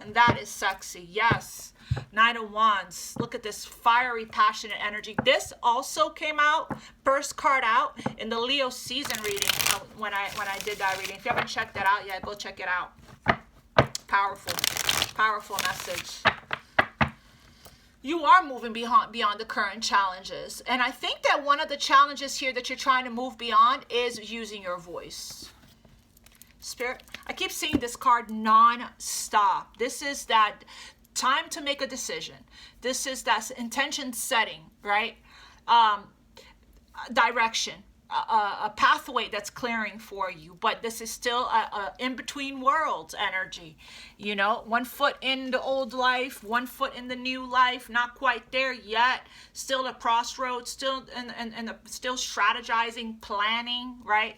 and that is sexy. Yes. Knight of Wands. Look at this fiery, passionate energy. This also came out, first card out in the Leo season reading when I did that reading. If you haven't checked that out yet, go check it out. Powerful, powerful message. You are moving beyond the current challenges. And I think that one of the challenges here that you're trying to move beyond is using your voice. Spirit, I keep seeing this card non-stop. This is that time to make a decision. This is that intention setting, right? Direction. A pathway that's clearing for you, but this is still a in-between worlds energy, you know, 1 foot in the old life, 1 foot in the new life, not quite there yet, still a crossroads, still still strategizing, planning, right?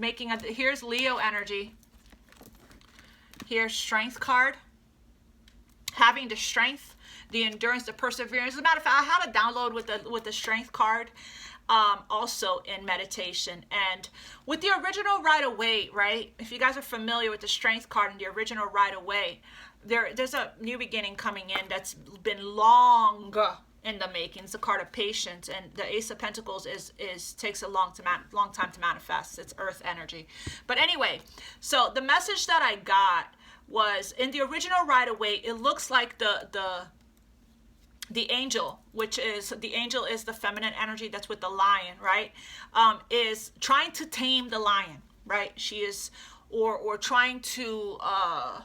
Here's Leo energy. Here's Strength card, having the strength, the endurance, the perseverance. As a matter of fact, I have a download with the Strength card. Also in meditation, and with the original right away, right? If you guys are familiar with the Strength card and the original right away, there's a new beginning coming in that's been long in the making. It's a card of patience, and the Ace of Pentacles takes a long time to manifest. It's earth energy. But anyway, so the message that I got was in the original right away, it looks like the angel, which is the feminine energy that's with the lion, right? Is trying to tame the lion, right? She is, or trying to, I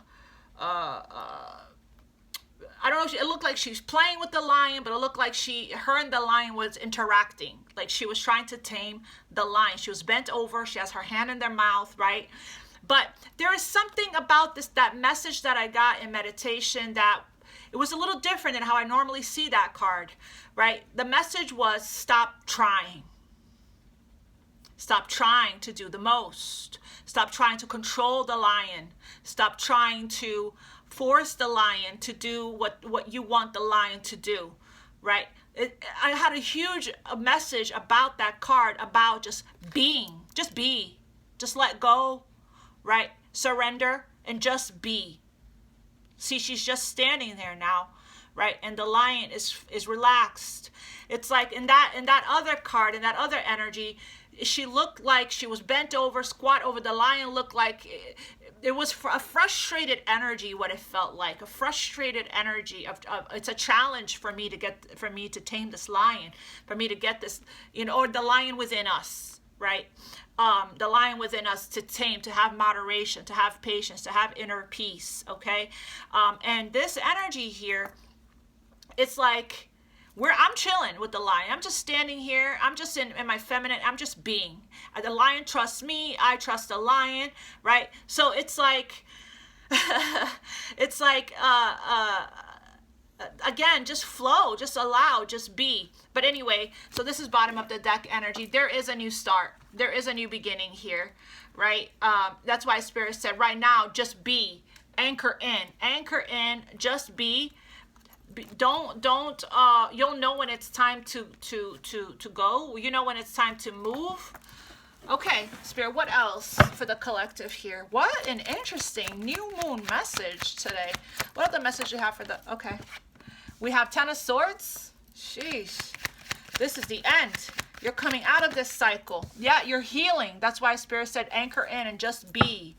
don't know, it looked like she's playing with the lion, but it looked like her and the lion was interacting. Like she was trying to tame the lion. She was bent over. She has her hand in their mouth, right? But there is something about that message that I got in meditation that it was a little different than how I normally see that card, right? The message was stop trying. Stop trying to do the most. Stop trying to control the lion. Stop trying to force the lion to do what you want the lion to do, right? I had a huge message about that card, about just being, just be, just let go, right? Surrender and just be. See, she's just standing there now, right? And the lion is relaxed. It's like in that other card, in that other energy, she looked like she was bent over, squat over. The lion looked like it was a frustrated energy, what it felt like, a frustrated energy of it's a challenge for me to tame this lion, for me to get this, you know, or the lion within us, right? The lion within us to tame, to have moderation, to have patience, to have inner peace, okay? And this energy here, it's like I'm chilling with the lion. I'm just standing here. I'm just in my feminine. I'm just being. The lion trusts me. I trust the lion, right? So it's like, it's like, again, just flow, just allow, just be. But anyway, so this is bottom of the deck energy. There is a new start. There is a new beginning here, right? That's why Spirit said right now, just be. Anchor in, just be. Don't you'll know when it's time to go. You know when it's time to move. Okay, Spirit, what else for the collective here? What an interesting new moon message today. What other message you have for the, okay. We have 10 of Swords. Sheesh. This is the end. You're coming out of this cycle. Yeah, you're healing. That's why Spirit said anchor in and just be.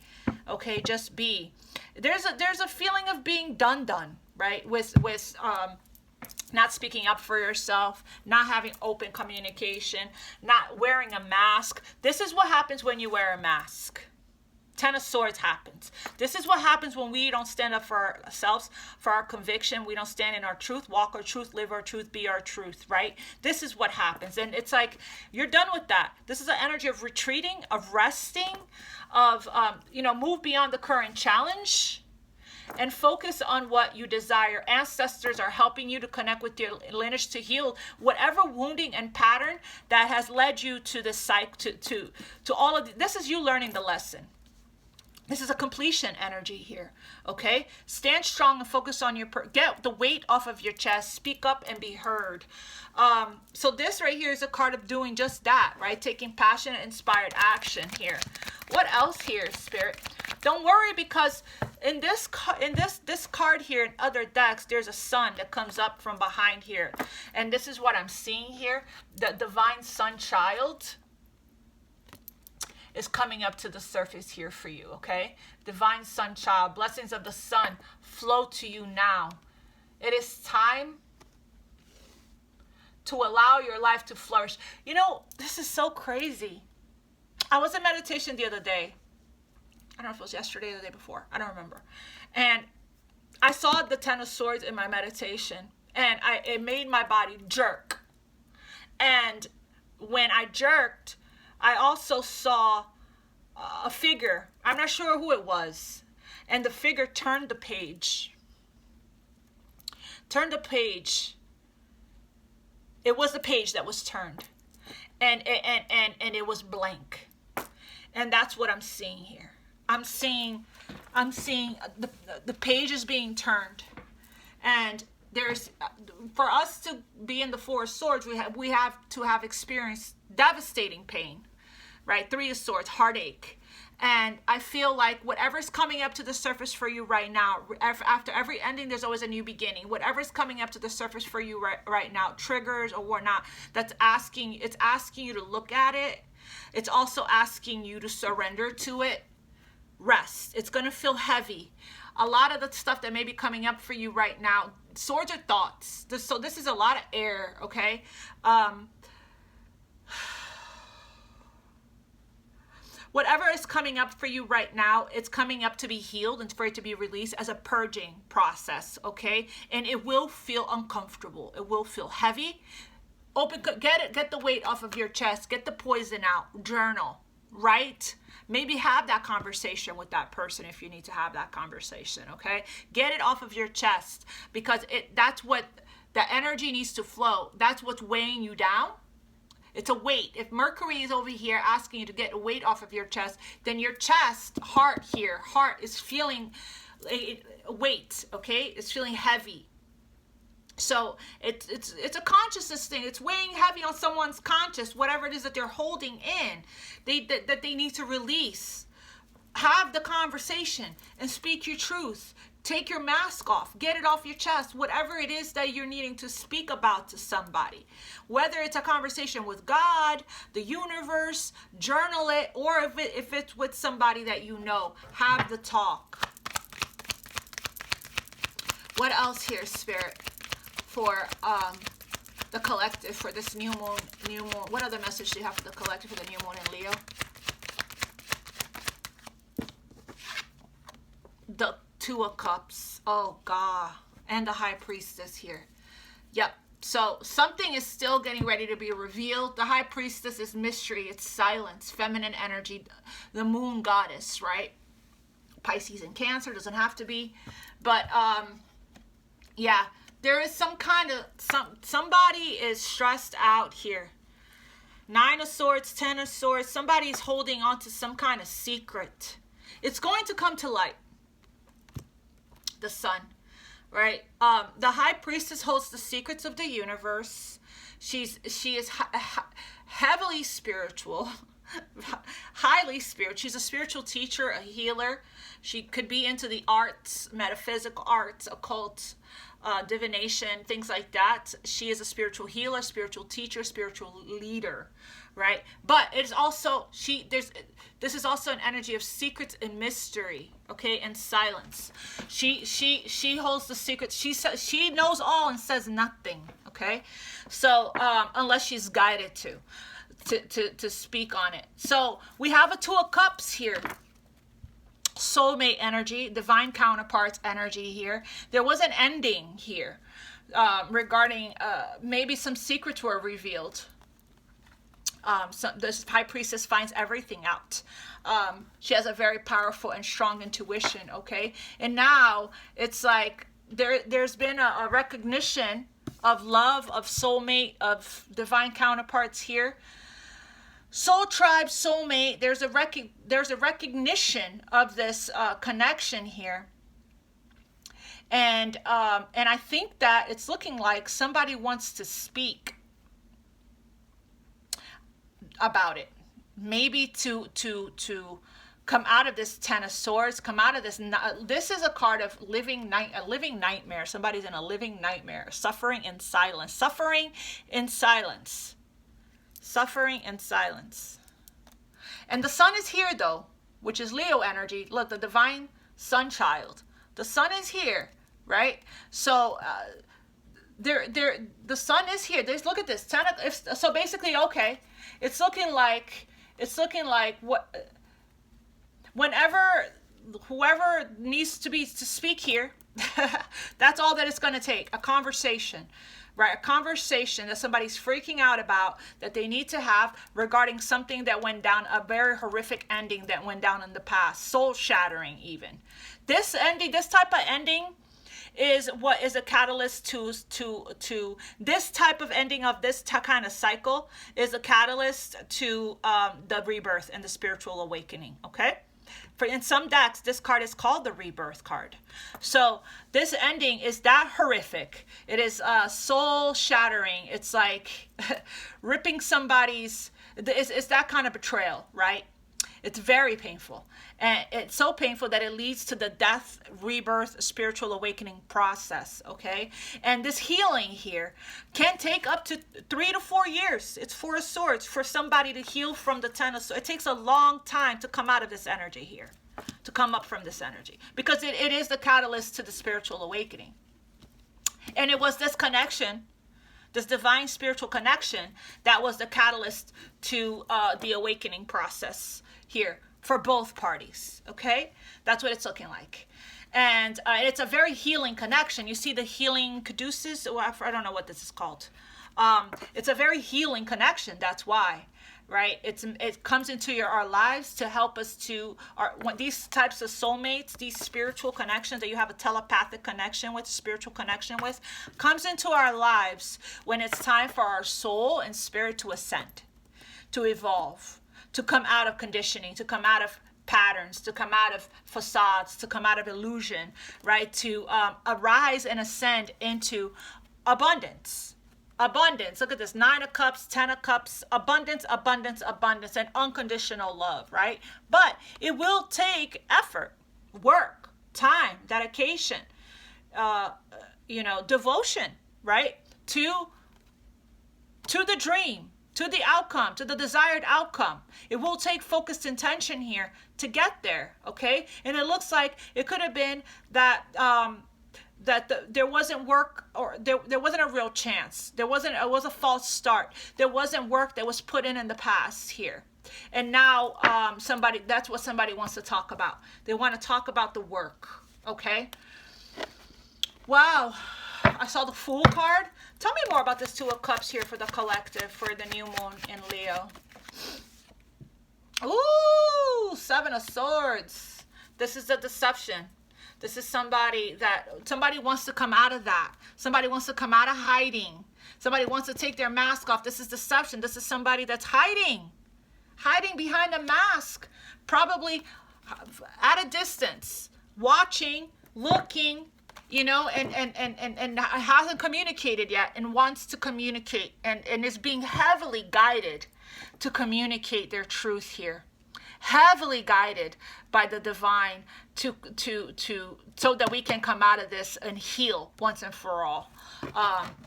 Okay, just be. There's a feeling of being done, right? With not speaking up for yourself, not having open communication, not wearing a mask. This is what happens when you wear a mask. 10 of Swords happens. This is what happens when we don't stand up for ourselves, for our conviction. We don't stand in our truth, walk our truth, live our truth, be our truth, right? This is what happens. And it's like, you're done with that. This is an energy of retreating, of resting, of, move beyond the current challenge and focus on what you desire. Ancestors are helping you to connect with your lineage to heal whatever wounding and pattern that has led you to this to all of this. Is you learning the lesson. This is a completion energy here, okay? Stand strong and focus on get the weight off of your chest. Speak up and be heard. So this right here is a card of doing just that, right? Taking passionate, inspired action here. What else here, Spirit? Don't worry, because in this card here in other decks, there's a sun that comes up from behind here. And this is what I'm seeing here, the divine sun child. is coming up to the surface here for you, okay? Divine Sun Child, blessings of the sun flow to you now. It is time to allow your life to flourish. You know, this is so crazy. I was in meditation the other day. I don't know if it was yesterday or the day before. I don't remember. And I saw the Ten of Swords in my meditation, and it made my body jerk. And when I jerked, I also saw a figure. I'm not sure who it was. And the figure turned the page. Turned the page. It was the page that was turned. And it was blank. And that's what I'm seeing here. I'm seeing the page is being turned. And there's, for us to be in the Four of Swords, we have to have experienced devastating pain, right? Three of Swords, heartache. And I feel like whatever's coming up to the surface for you right now, after every ending, there's always a new beginning. Whatever's coming up to the surface for you right now, triggers or whatnot, it's asking you to look at it. It's also asking you to surrender to it. Rest. It's going to feel heavy. A lot of the stuff that may be coming up for you right now, swords are thoughts. So this is a lot of air, okay? Whatever is coming up for you right now, it's coming up to be healed and for it to be released as a purging process, okay? And it will feel uncomfortable. It will feel heavy. Get the weight off of your chest. Get the poison out. Journal, right? Maybe have that conversation with that person if you need to have that conversation, okay? Get it off of your chest, because that's what the energy needs to flow. That's what's weighing you down. It's a weight. If Mercury is over here asking you to get a weight off of your chest, then your chest, heart is feeling a weight, okay? It's feeling heavy. So it's a consciousness thing. It's weighing heavy on someone's conscious, whatever it is that they're holding in, that they need to release. Have the conversation and speak your truth. Take your mask off. Get it off your chest. Whatever it is that you're needing to speak about to somebody. Whether it's a conversation with God, the universe, journal it, or if it's with somebody that you know, have the talk. What else here, Spirit? For the collective, for this new moon. What other message do you have for the collective, for the new moon in Leo? The Two of Cups. Oh God. And the High Priestess here. Yep. So something is still getting ready to be revealed. The High Priestess is mystery. It's silence, feminine energy, the moon goddess, right? Pisces and Cancer, doesn't have to be. But yeah. There is some kind of, somebody is stressed out here. Nine of Swords, Ten of Swords. Somebody's holding on to some kind of secret. It's going to come to light. The Sun, right? The High Priestess holds the secrets of the universe. She is heavily spiritual, highly spiritual. She's a spiritual teacher, a healer. She could be into the arts, metaphysical arts, occult, divination, things like that. She is a spiritual healer, spiritual teacher, spiritual leader, right? But it's also this is also an energy of secrets and mystery, okay, and silence. She holds the secrets. She knows all and says nothing, okay? So unless she's guided to speak on it. So we have a Two of Cups here. Soulmate energy, divine counterparts energy here. There was an ending here regarding maybe some secrets were revealed. This High Priestess finds everything out. She has a very powerful and strong intuition, okay? And now it's like there's been a recognition of love, of soulmate, of divine counterparts here. Soul tribe, soulmate, there's a recognition of this connection here. And I think that it's looking like somebody wants to speak about it. Maybe to come out of this Ten of Swords, come out of this. This is a card of a living nightmare. Somebody's in a living nightmare, suffering in silence, suffering in silence. Suffering in silence. And the sun is here though, which is Leo energy. Look, the divine sun child. The sun is here, right? So the sun is here. Look at this. So basically, okay, it's looking like what, whenever whoever needs to speak here, that's all that it's going to take. A conversation, right? A conversation that somebody's freaking out about, that they need to have regarding something that went down, a very horrific ending that went down in the past, soul shattering even. This ending, this type of ending is what is a catalyst to this type of ending of this kind of cycle is a catalyst to the rebirth and the spiritual awakening, okay? In some decks, this card is called the rebirth card. So this ending is that horrific. It is soul shattering. It's like ripping somebody's, it's that kind of betrayal, right? It's very painful. And it's so painful that it leads to the death, rebirth, spiritual awakening process, okay? And this healing here can take up to 3 to 4 years. It's 4 of Swords for somebody to heal from the 10 of Swords. It takes a long time to come out of this energy here, to come up from this energy, because it is the catalyst to the spiritual awakening. And it was this connection, this divine spiritual connection, that was the catalyst to the awakening process here for both parties, okay? That's what it's looking like. And it's a very healing connection. You see the healing caduceus, I don't know what this is called. It's a very healing connection, that's why, right? It comes into our lives to help us to, when these types of soulmates, these spiritual connections that you have a telepathic connection with, spiritual connection with, comes into our lives when it's time for our soul and spirit to ascend, to evolve, to come out of conditioning, to come out of patterns, to come out of facades, to come out of illusion, right? To arise and ascend into abundance. Abundance. Look at this. 9 of Cups, 10 of Cups. Abundance, abundance, abundance, and unconditional love, right? But it will take effort, work, time, dedication, devotion, right? To the dream, to the outcome, to the desired outcome. It will take focused intention here to get there, okay? And it looks like it could have been that there wasn't work, or there wasn't a real chance. It was a false start. There wasn't work that was put in the past here. And now that's what somebody wants to talk about. They want to talk about the work, okay? Wow. I saw the Fool card. Tell me more about this 2 of Cups here for the collective, for the new moon in Leo. Ooh, 7 of Swords. This is the deception. This is somebody wants to come out of that. Somebody wants to come out of hiding. Somebody wants to take their mask off. This is deception. This is somebody that's hiding behind a mask, probably at a distance, watching, looking, and hasn't communicated yet and wants to communicate and is being heavily guided to communicate their truth here. Heavily guided by the divine to so that we can come out of this and heal once and for all.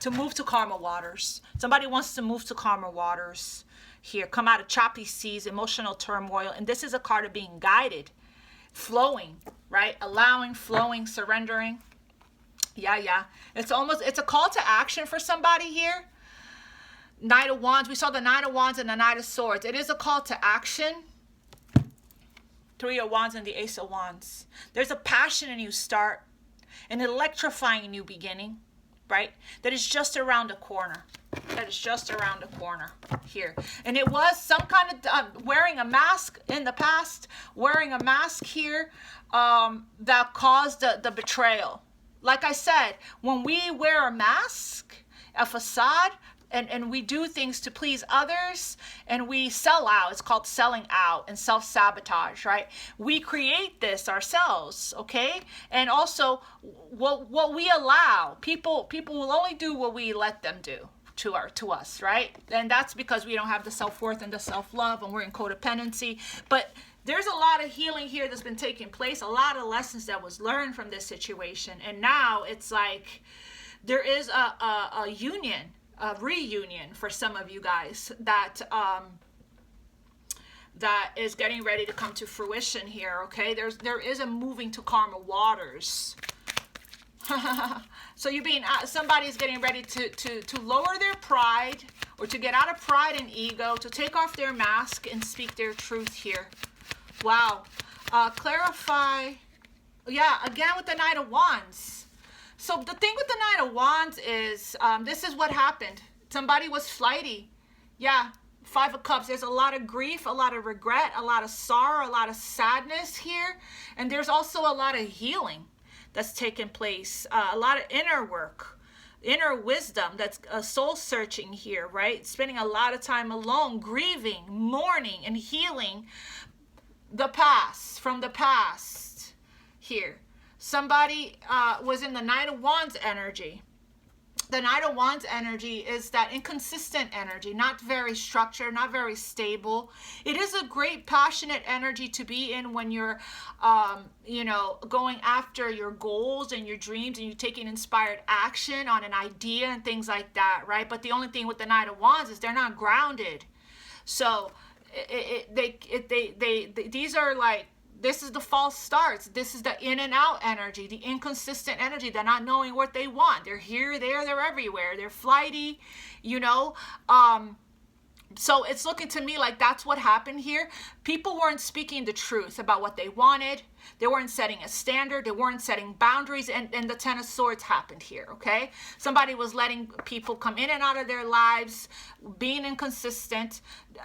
To move to calmer waters. Somebody wants to move to calmer waters here. Come out of choppy seas, emotional turmoil. And this is a card of being guided, flowing, right? Allowing, flowing, surrendering. Yeah. It's a call to action for somebody here. Knight of Wands. We saw the Knight of Wands and the Knight of Swords. It is a call to action. 3 of Wands and the Ace of Wands. There's a passion in you start, an electrifying new beginning, right? That is just around the corner. That is just around the corner here. And it was some kind of wearing a mask in the past, wearing a mask here that caused the betrayal. Like I said, when we wear a mask, a facade, and we do things to please others, and we sell out. It's called selling out and self-sabotage, right? We create this ourselves, okay? And also, what we allow, people will only do what we let them do to us, right? And that's because we don't have the self-worth and the self-love, and we're in codependency. But there's a lot of healing here that's been taking place, a lot of lessons that was learned from this situation, and now it's like there is a union, a reunion for some of you guys that that is getting ready to come to fruition here, okay? There is a moving to karma waters. So you're being, somebody's getting ready to lower their pride, or to get out of pride and ego, to take off their mask and speak their truth here. Wow. Clarify. Yeah, again with the Knight of Wands. So the thing with the Knight of Wands is, this is what happened. Somebody was flighty. Yeah, Five of Cups. There's a lot of grief, a lot of regret, a lot of sorrow, a lot of sadness here. And there's also a lot of healing that's taken place. A lot of inner work, inner wisdom, that's soul searching here, right? Spending a lot of time alone, grieving, mourning, and healing the past, from the past here. Somebody was in the Knight of Wands energy. The Knight of Wands energy is that inconsistent energy, not very structured, not very stable. It is a great passionate energy to be in when you're, you know, going after your goals and your dreams, and you're taking inspired action on an idea and things like that, right? But the only thing with the Knight of Wands is they're not grounded. So these are like, this is the false starts. This is the in and out energy, the inconsistent energy. They're not knowing what they want. They're here, there, they're everywhere. They're flighty, you know. So it's looking to me like that's what happened here. People weren't speaking the truth about what they wanted. They weren't setting a standard. They weren't setting boundaries. And the Ten of Swords happened here, okay? Somebody was letting people come in and out of their lives, being inconsistent,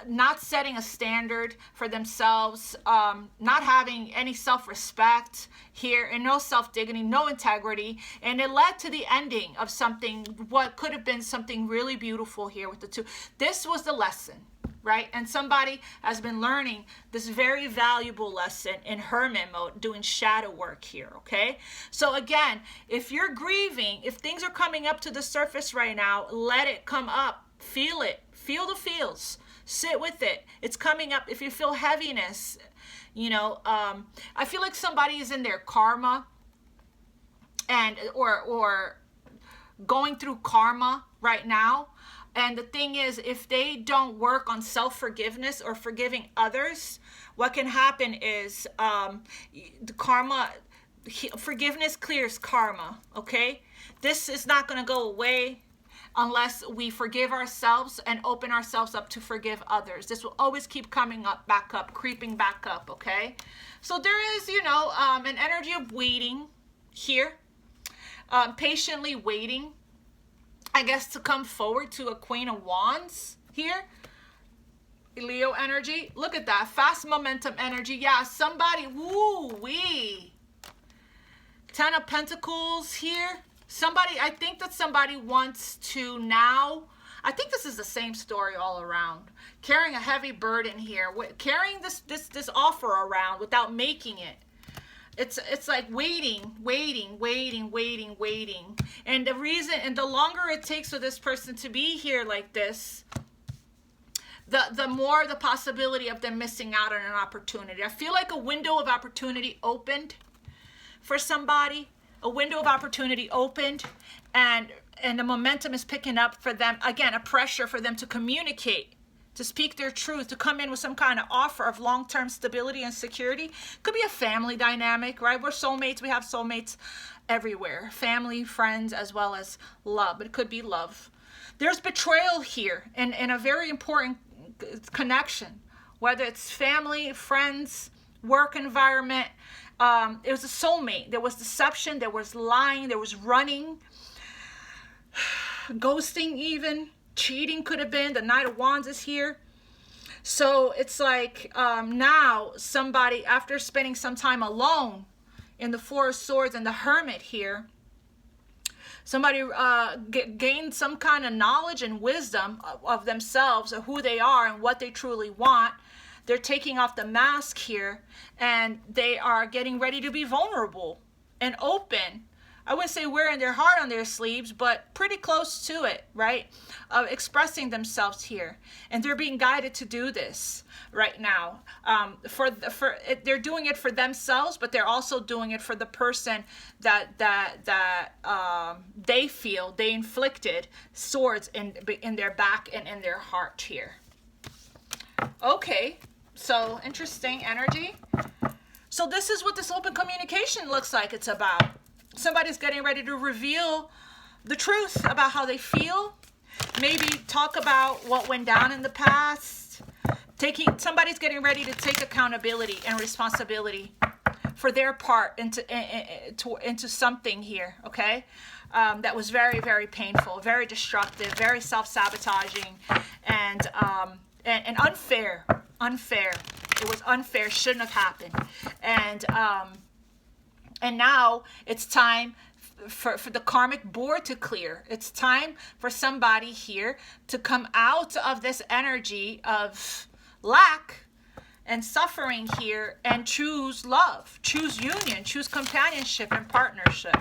not setting a standard for themselves, not having any self-respect here, and no self-dignity, no integrity. And it led to the ending of something, what could have been something really beautiful here with the two. This was the lesson, right? And somebody has been learning this very valuable lesson in hermit mode, doing shadow work here, okay? So again, if you're grieving, if things are coming up to the surface right now, let it come up. Feel it. Feel the feels. Sit with it. It's coming up. If you feel heaviness, you know, I feel like somebody is in their karma, and or going through karma right now. And the thing is, if they don't work on self-forgiveness or forgiving others, what can happen is the karma, forgiveness clears karma, okay? This is not going to go away unless we forgive ourselves and open ourselves up to forgive others. This will always keep coming up, back up, creeping back up, okay? So there is, you know, an energy of waiting here, patiently waiting, I guess, to come forward to a Queen of Wands here. Leo energy. Look at that. Fast momentum energy. Yeah, somebody, woo-wee. Ten of Pentacles here. Somebody, I think that somebody wants to now, I think this is the same story all around. Carrying a heavy burden here. Carrying this offer around without making it. It's like waiting. And the reason, and the longer it takes for this person to be here like this, the more the possibility of them missing out on an opportunity. I feel like a window of opportunity opened for somebody. A window of opportunity opened, and the momentum is picking up for them. Again, a pressure for them to communicate, to speak their truth, to come in with some kind of offer of long-term stability and security. Could be a family dynamic, right? We're soulmates. We have soulmates everywhere. Family, friends, as well as love. It could be love. There's betrayal here, and a very important connection, whether it's family, friends, work environment. It was a soulmate. There was deception. There was lying. There was running. Ghosting even. Cheating could have been. The Knight of Wands is here. So it's like now somebody, after spending some time alone in the Four of Swords and the Hermit here, somebody gained some kind of knowledge and wisdom of themselves, or who they are and what they truly want. They're taking off the mask here, and they are getting ready to be vulnerable and open. I wouldn't say wearing their heart on their sleeves, but pretty close to it, right? Expressing themselves here. And they're being guided to do this right now. They're doing it for themselves, but they're also doing it for the person that they feel they inflicted swords in their back and in their heart here. Okay. So interesting energy. So this is what this open communication looks like. It's about somebody's getting ready to reveal the truth about how they feel. Maybe talk about what went down in the past. Somebody's getting ready to take accountability and responsibility for their part into something here, okay? That was very, very painful, very destructive, very self-sabotaging, and unfair. It was unfair, shouldn't have happened. And now it's time for the karmic board to clear. It's time for somebody here to come out of this energy of lack and suffering here and choose love, choose union, choose companionship and partnership.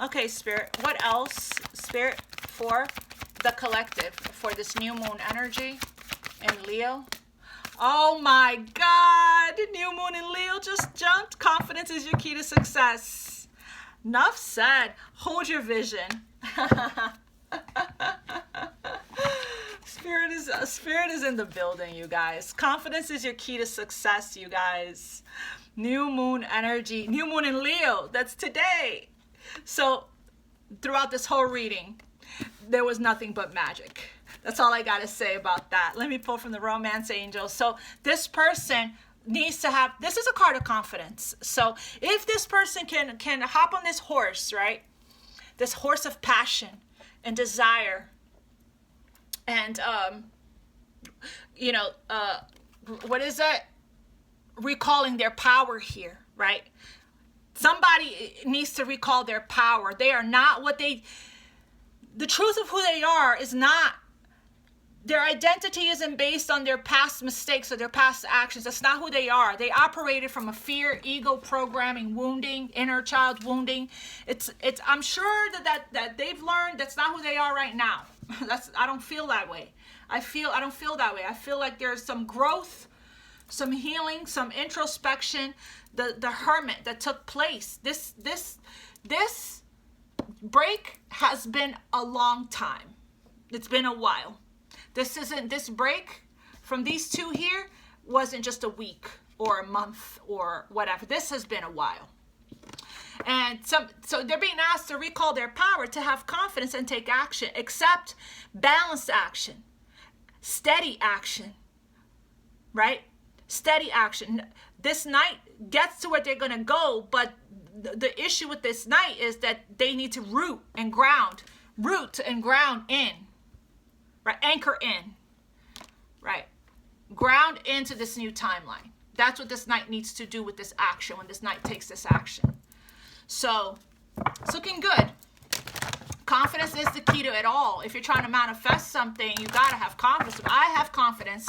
Okay, Spirit, what else, Spirit, for the collective, for this new moon energy in Leo? Oh my God, new moon in Leo just jumped. Confidence is your key to success. Enough said. Hold your vision. Spirit is in the building, you guys. Confidence is your key to success, you guys. New moon energy, new moon in Leo. That's today. So throughout this whole reading, there was nothing but magic. That's all I got to say about that. Let me pull from the romance angels. So this person needs to have, this is a card of confidence. So if this person can hop on this horse, right? This horse of passion and desire and, what is that? Recalling their power here, right? Somebody needs to recall their power. They are not the truth of who they are is not, their identity isn't based on their past mistakes or their past actions. That's not who they are. They operated from a fear, ego programming, wounding, inner child wounding. I'm sure that they've learned that's not who they are right now. I don't feel that way. I don't feel that way. I feel like there's some growth, some healing, some introspection, the hermit that took place. This break has been a long time. It's been a while. This break from these two here wasn't just a week or a month or whatever. This has been a while. And so they're being asked to recall their power, to have confidence and take action, accept balanced action, steady action, right? Steady action. This night gets to where they're going to go, but the issue with this night is that they need to root and ground in, right? Anchor in, right? Ground into this new timeline. That's what this night needs to do with this action when this night takes this action. So it's looking good. Confidence is the key to it all. If you're trying to manifest something, you got to have confidence. I have confidence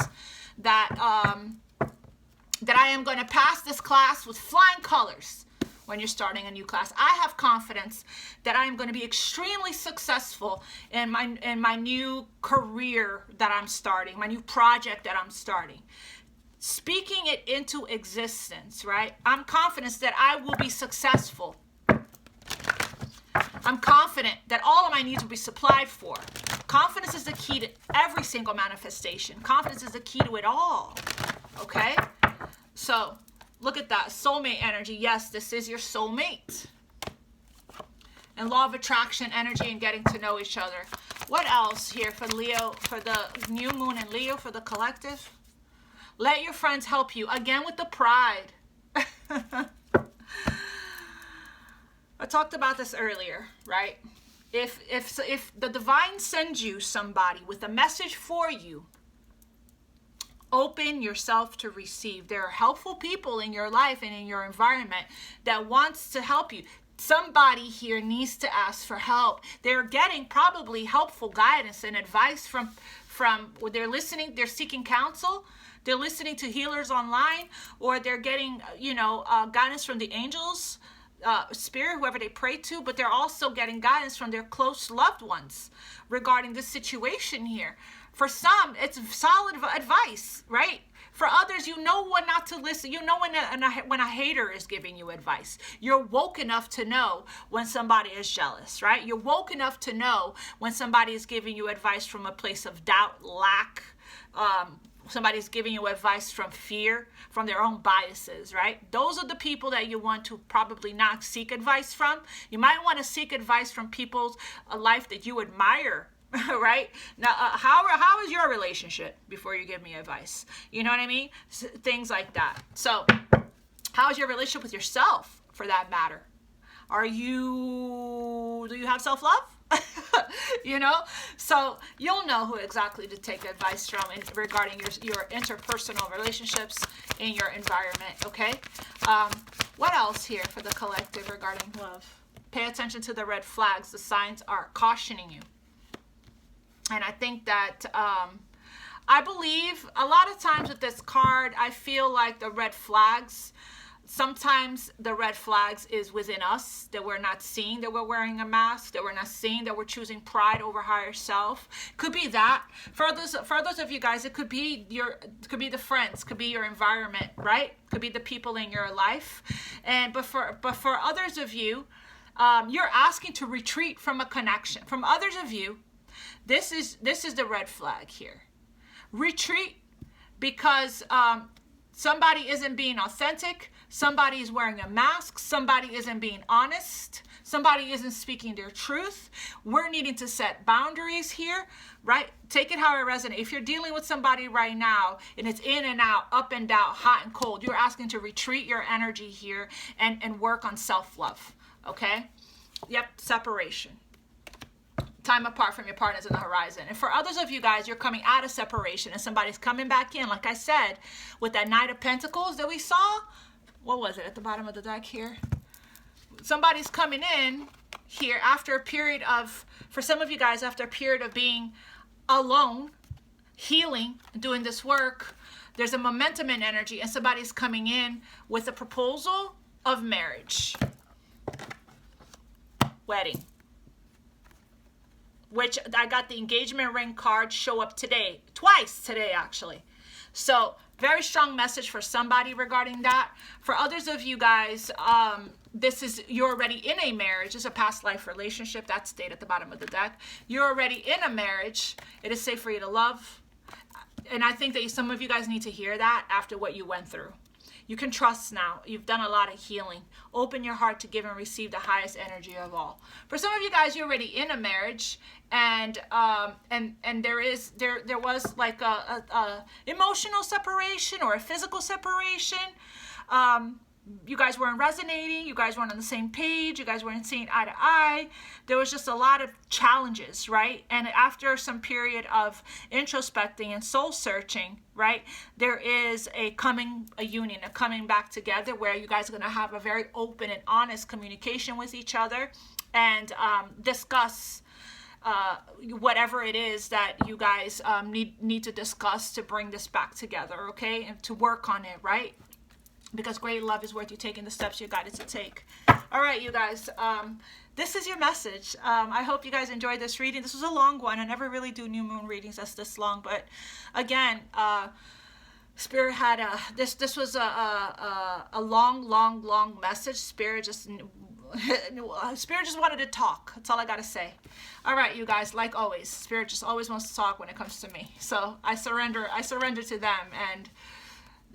that I am going to pass this class with flying colors when you're starting a new class. I have confidence that I am going to be extremely successful in my new career that I'm starting, my new project that I'm starting. Speaking it into existence, right? I'm confident that I will be successful. I'm confident that all of my needs will be supplied for. Confidence is the key to every single manifestation. Confidence is the key to it all. Okay? So, look at that. Soulmate energy. Yes, this is your soulmate. And law of attraction energy and getting to know each other. What else here for Leo, for the new moon in Leo, for the collective? Let your friends help you. Again with the pride. I talked about this earlier, right? If the divine sends you somebody with a message for you, open yourself to receive. There are helpful people in your life and in your environment that wants to help you. Somebody here needs to ask for help. They're getting probably helpful guidance and advice from they're listening, they're seeking counsel, they're listening to healers online, or they're getting, guidance from the angels, spirit, whoever they pray to, but they're also getting guidance from their close loved ones regarding this situation here. For some, it's solid advice, right? For others, you know when not to listen. You know when a hater is giving you advice. You're woke enough to know when somebody is jealous, right? You're woke enough to know when somebody is giving you advice from a place of doubt, lack, somebody's giving you advice from fear, from their own biases, right? Those are the people that you want to probably not seek advice from. You might want to seek advice from people's life that you admire, right? Now, how is your relationship before you give me advice? You know what I mean? Things like that. So, how is your relationship with yourself, for that matter? Do you have self-love? You know, so you'll know who exactly to take advice from regarding your interpersonal relationships in your environment. Okay. What else here for the collective regarding love? Pay attention to the red flags. The signs are cautioning you. And I think that I believe a lot of times with this card, I feel like the red flags, sometimes the red flags is within us, that we're not seeing that we're wearing a mask, that we're not seeing that we're choosing pride over higher self. Could be that. For those of you guys, it could be the friends, could be your environment, right? Could be the people in your life. But for others of you, you're asking to retreat from a connection. From others of you, this is the red flag here. Retreat because somebody isn't being authentic. Somebody is wearing a mask. Somebody isn't being honest. Somebody isn't speaking their truth. We're needing to set boundaries here, right? Take it how it resonates. If you're dealing with somebody right now and it's in and out, up and down, hot and cold, you're asking to retreat your energy here and work on self-love, okay? Yep, separation. Time apart from your partners in the horizon. And for others of you guys, you're coming out of separation and somebody's coming back in, like I said, with that Knight of Pentacles that we saw. What was it at the bottom of the deck here? Somebody's coming in here after a period of, for some of you guys, after a period of being alone, healing, doing this work. There's a momentum in energy and somebody's coming in with a proposal of marriage. Wedding. Which I got the engagement ring card show up today. Twice today, actually. So, very strong message for somebody regarding that. For others of you guys, you're already in a marriage. It's a past life relationship. That stayed at the bottom of the deck. You're already in a marriage. It is safe for you to love. And I think that some of you guys need to hear that after what you went through. You can trust now. You've done a lot of healing. Open your heart to give and receive the highest energy of all. For some of you guys, you're already in a marriage, and there was like a emotional separation or a physical separation. You guys weren't resonating. You guys weren't on the same page. You guys weren't seeing eye to eye. There was just a lot of challenges, right? And after some period of introspecting and soul searching, right, there is a union, a coming back together where you guys are going to have a very open and honest communication with each other and discuss whatever it is that you guys need to discuss to bring this back together, okay? And to work on it, right? Because great love is worth you taking the steps you're guided to take. All right, you guys, this is your message. I hope you guys enjoyed this reading. This was a long one. I never really do new moon readings that's this long, but again, Spirit had this was a long message. Spirit just wanted to talk. That's all I gotta say. All right, you guys, like always, Spirit just always wants to talk when it comes to me. So I surrender to them,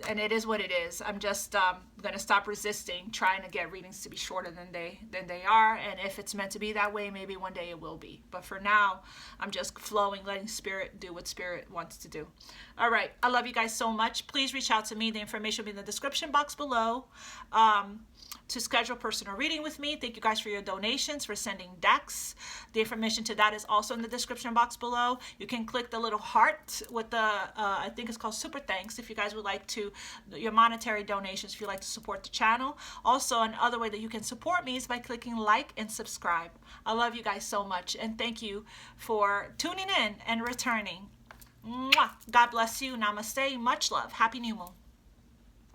and it is what it is. I'm just gonna stop resisting trying to get readings to be shorter than they are. And if it's meant to be that way, maybe one day it will be. But for now, I'm just flowing, letting Spirit do what Spirit wants to do. All right, I love you guys so much. Please reach out to me. The information will be in the description box below. To schedule personal reading with me. Thank you guys for your donations, for sending decks. The information to that is also in the description box below. You can click the little heart with the, I think it's called Super Thanks, if you guys would like to, your monetary donations, if you'd like to support the channel. Also, another way that you can support me is by clicking like and subscribe. I love you guys so much, and thank you for tuning in and returning. Mwah! God bless you. Namaste. Much love. Happy New Moon.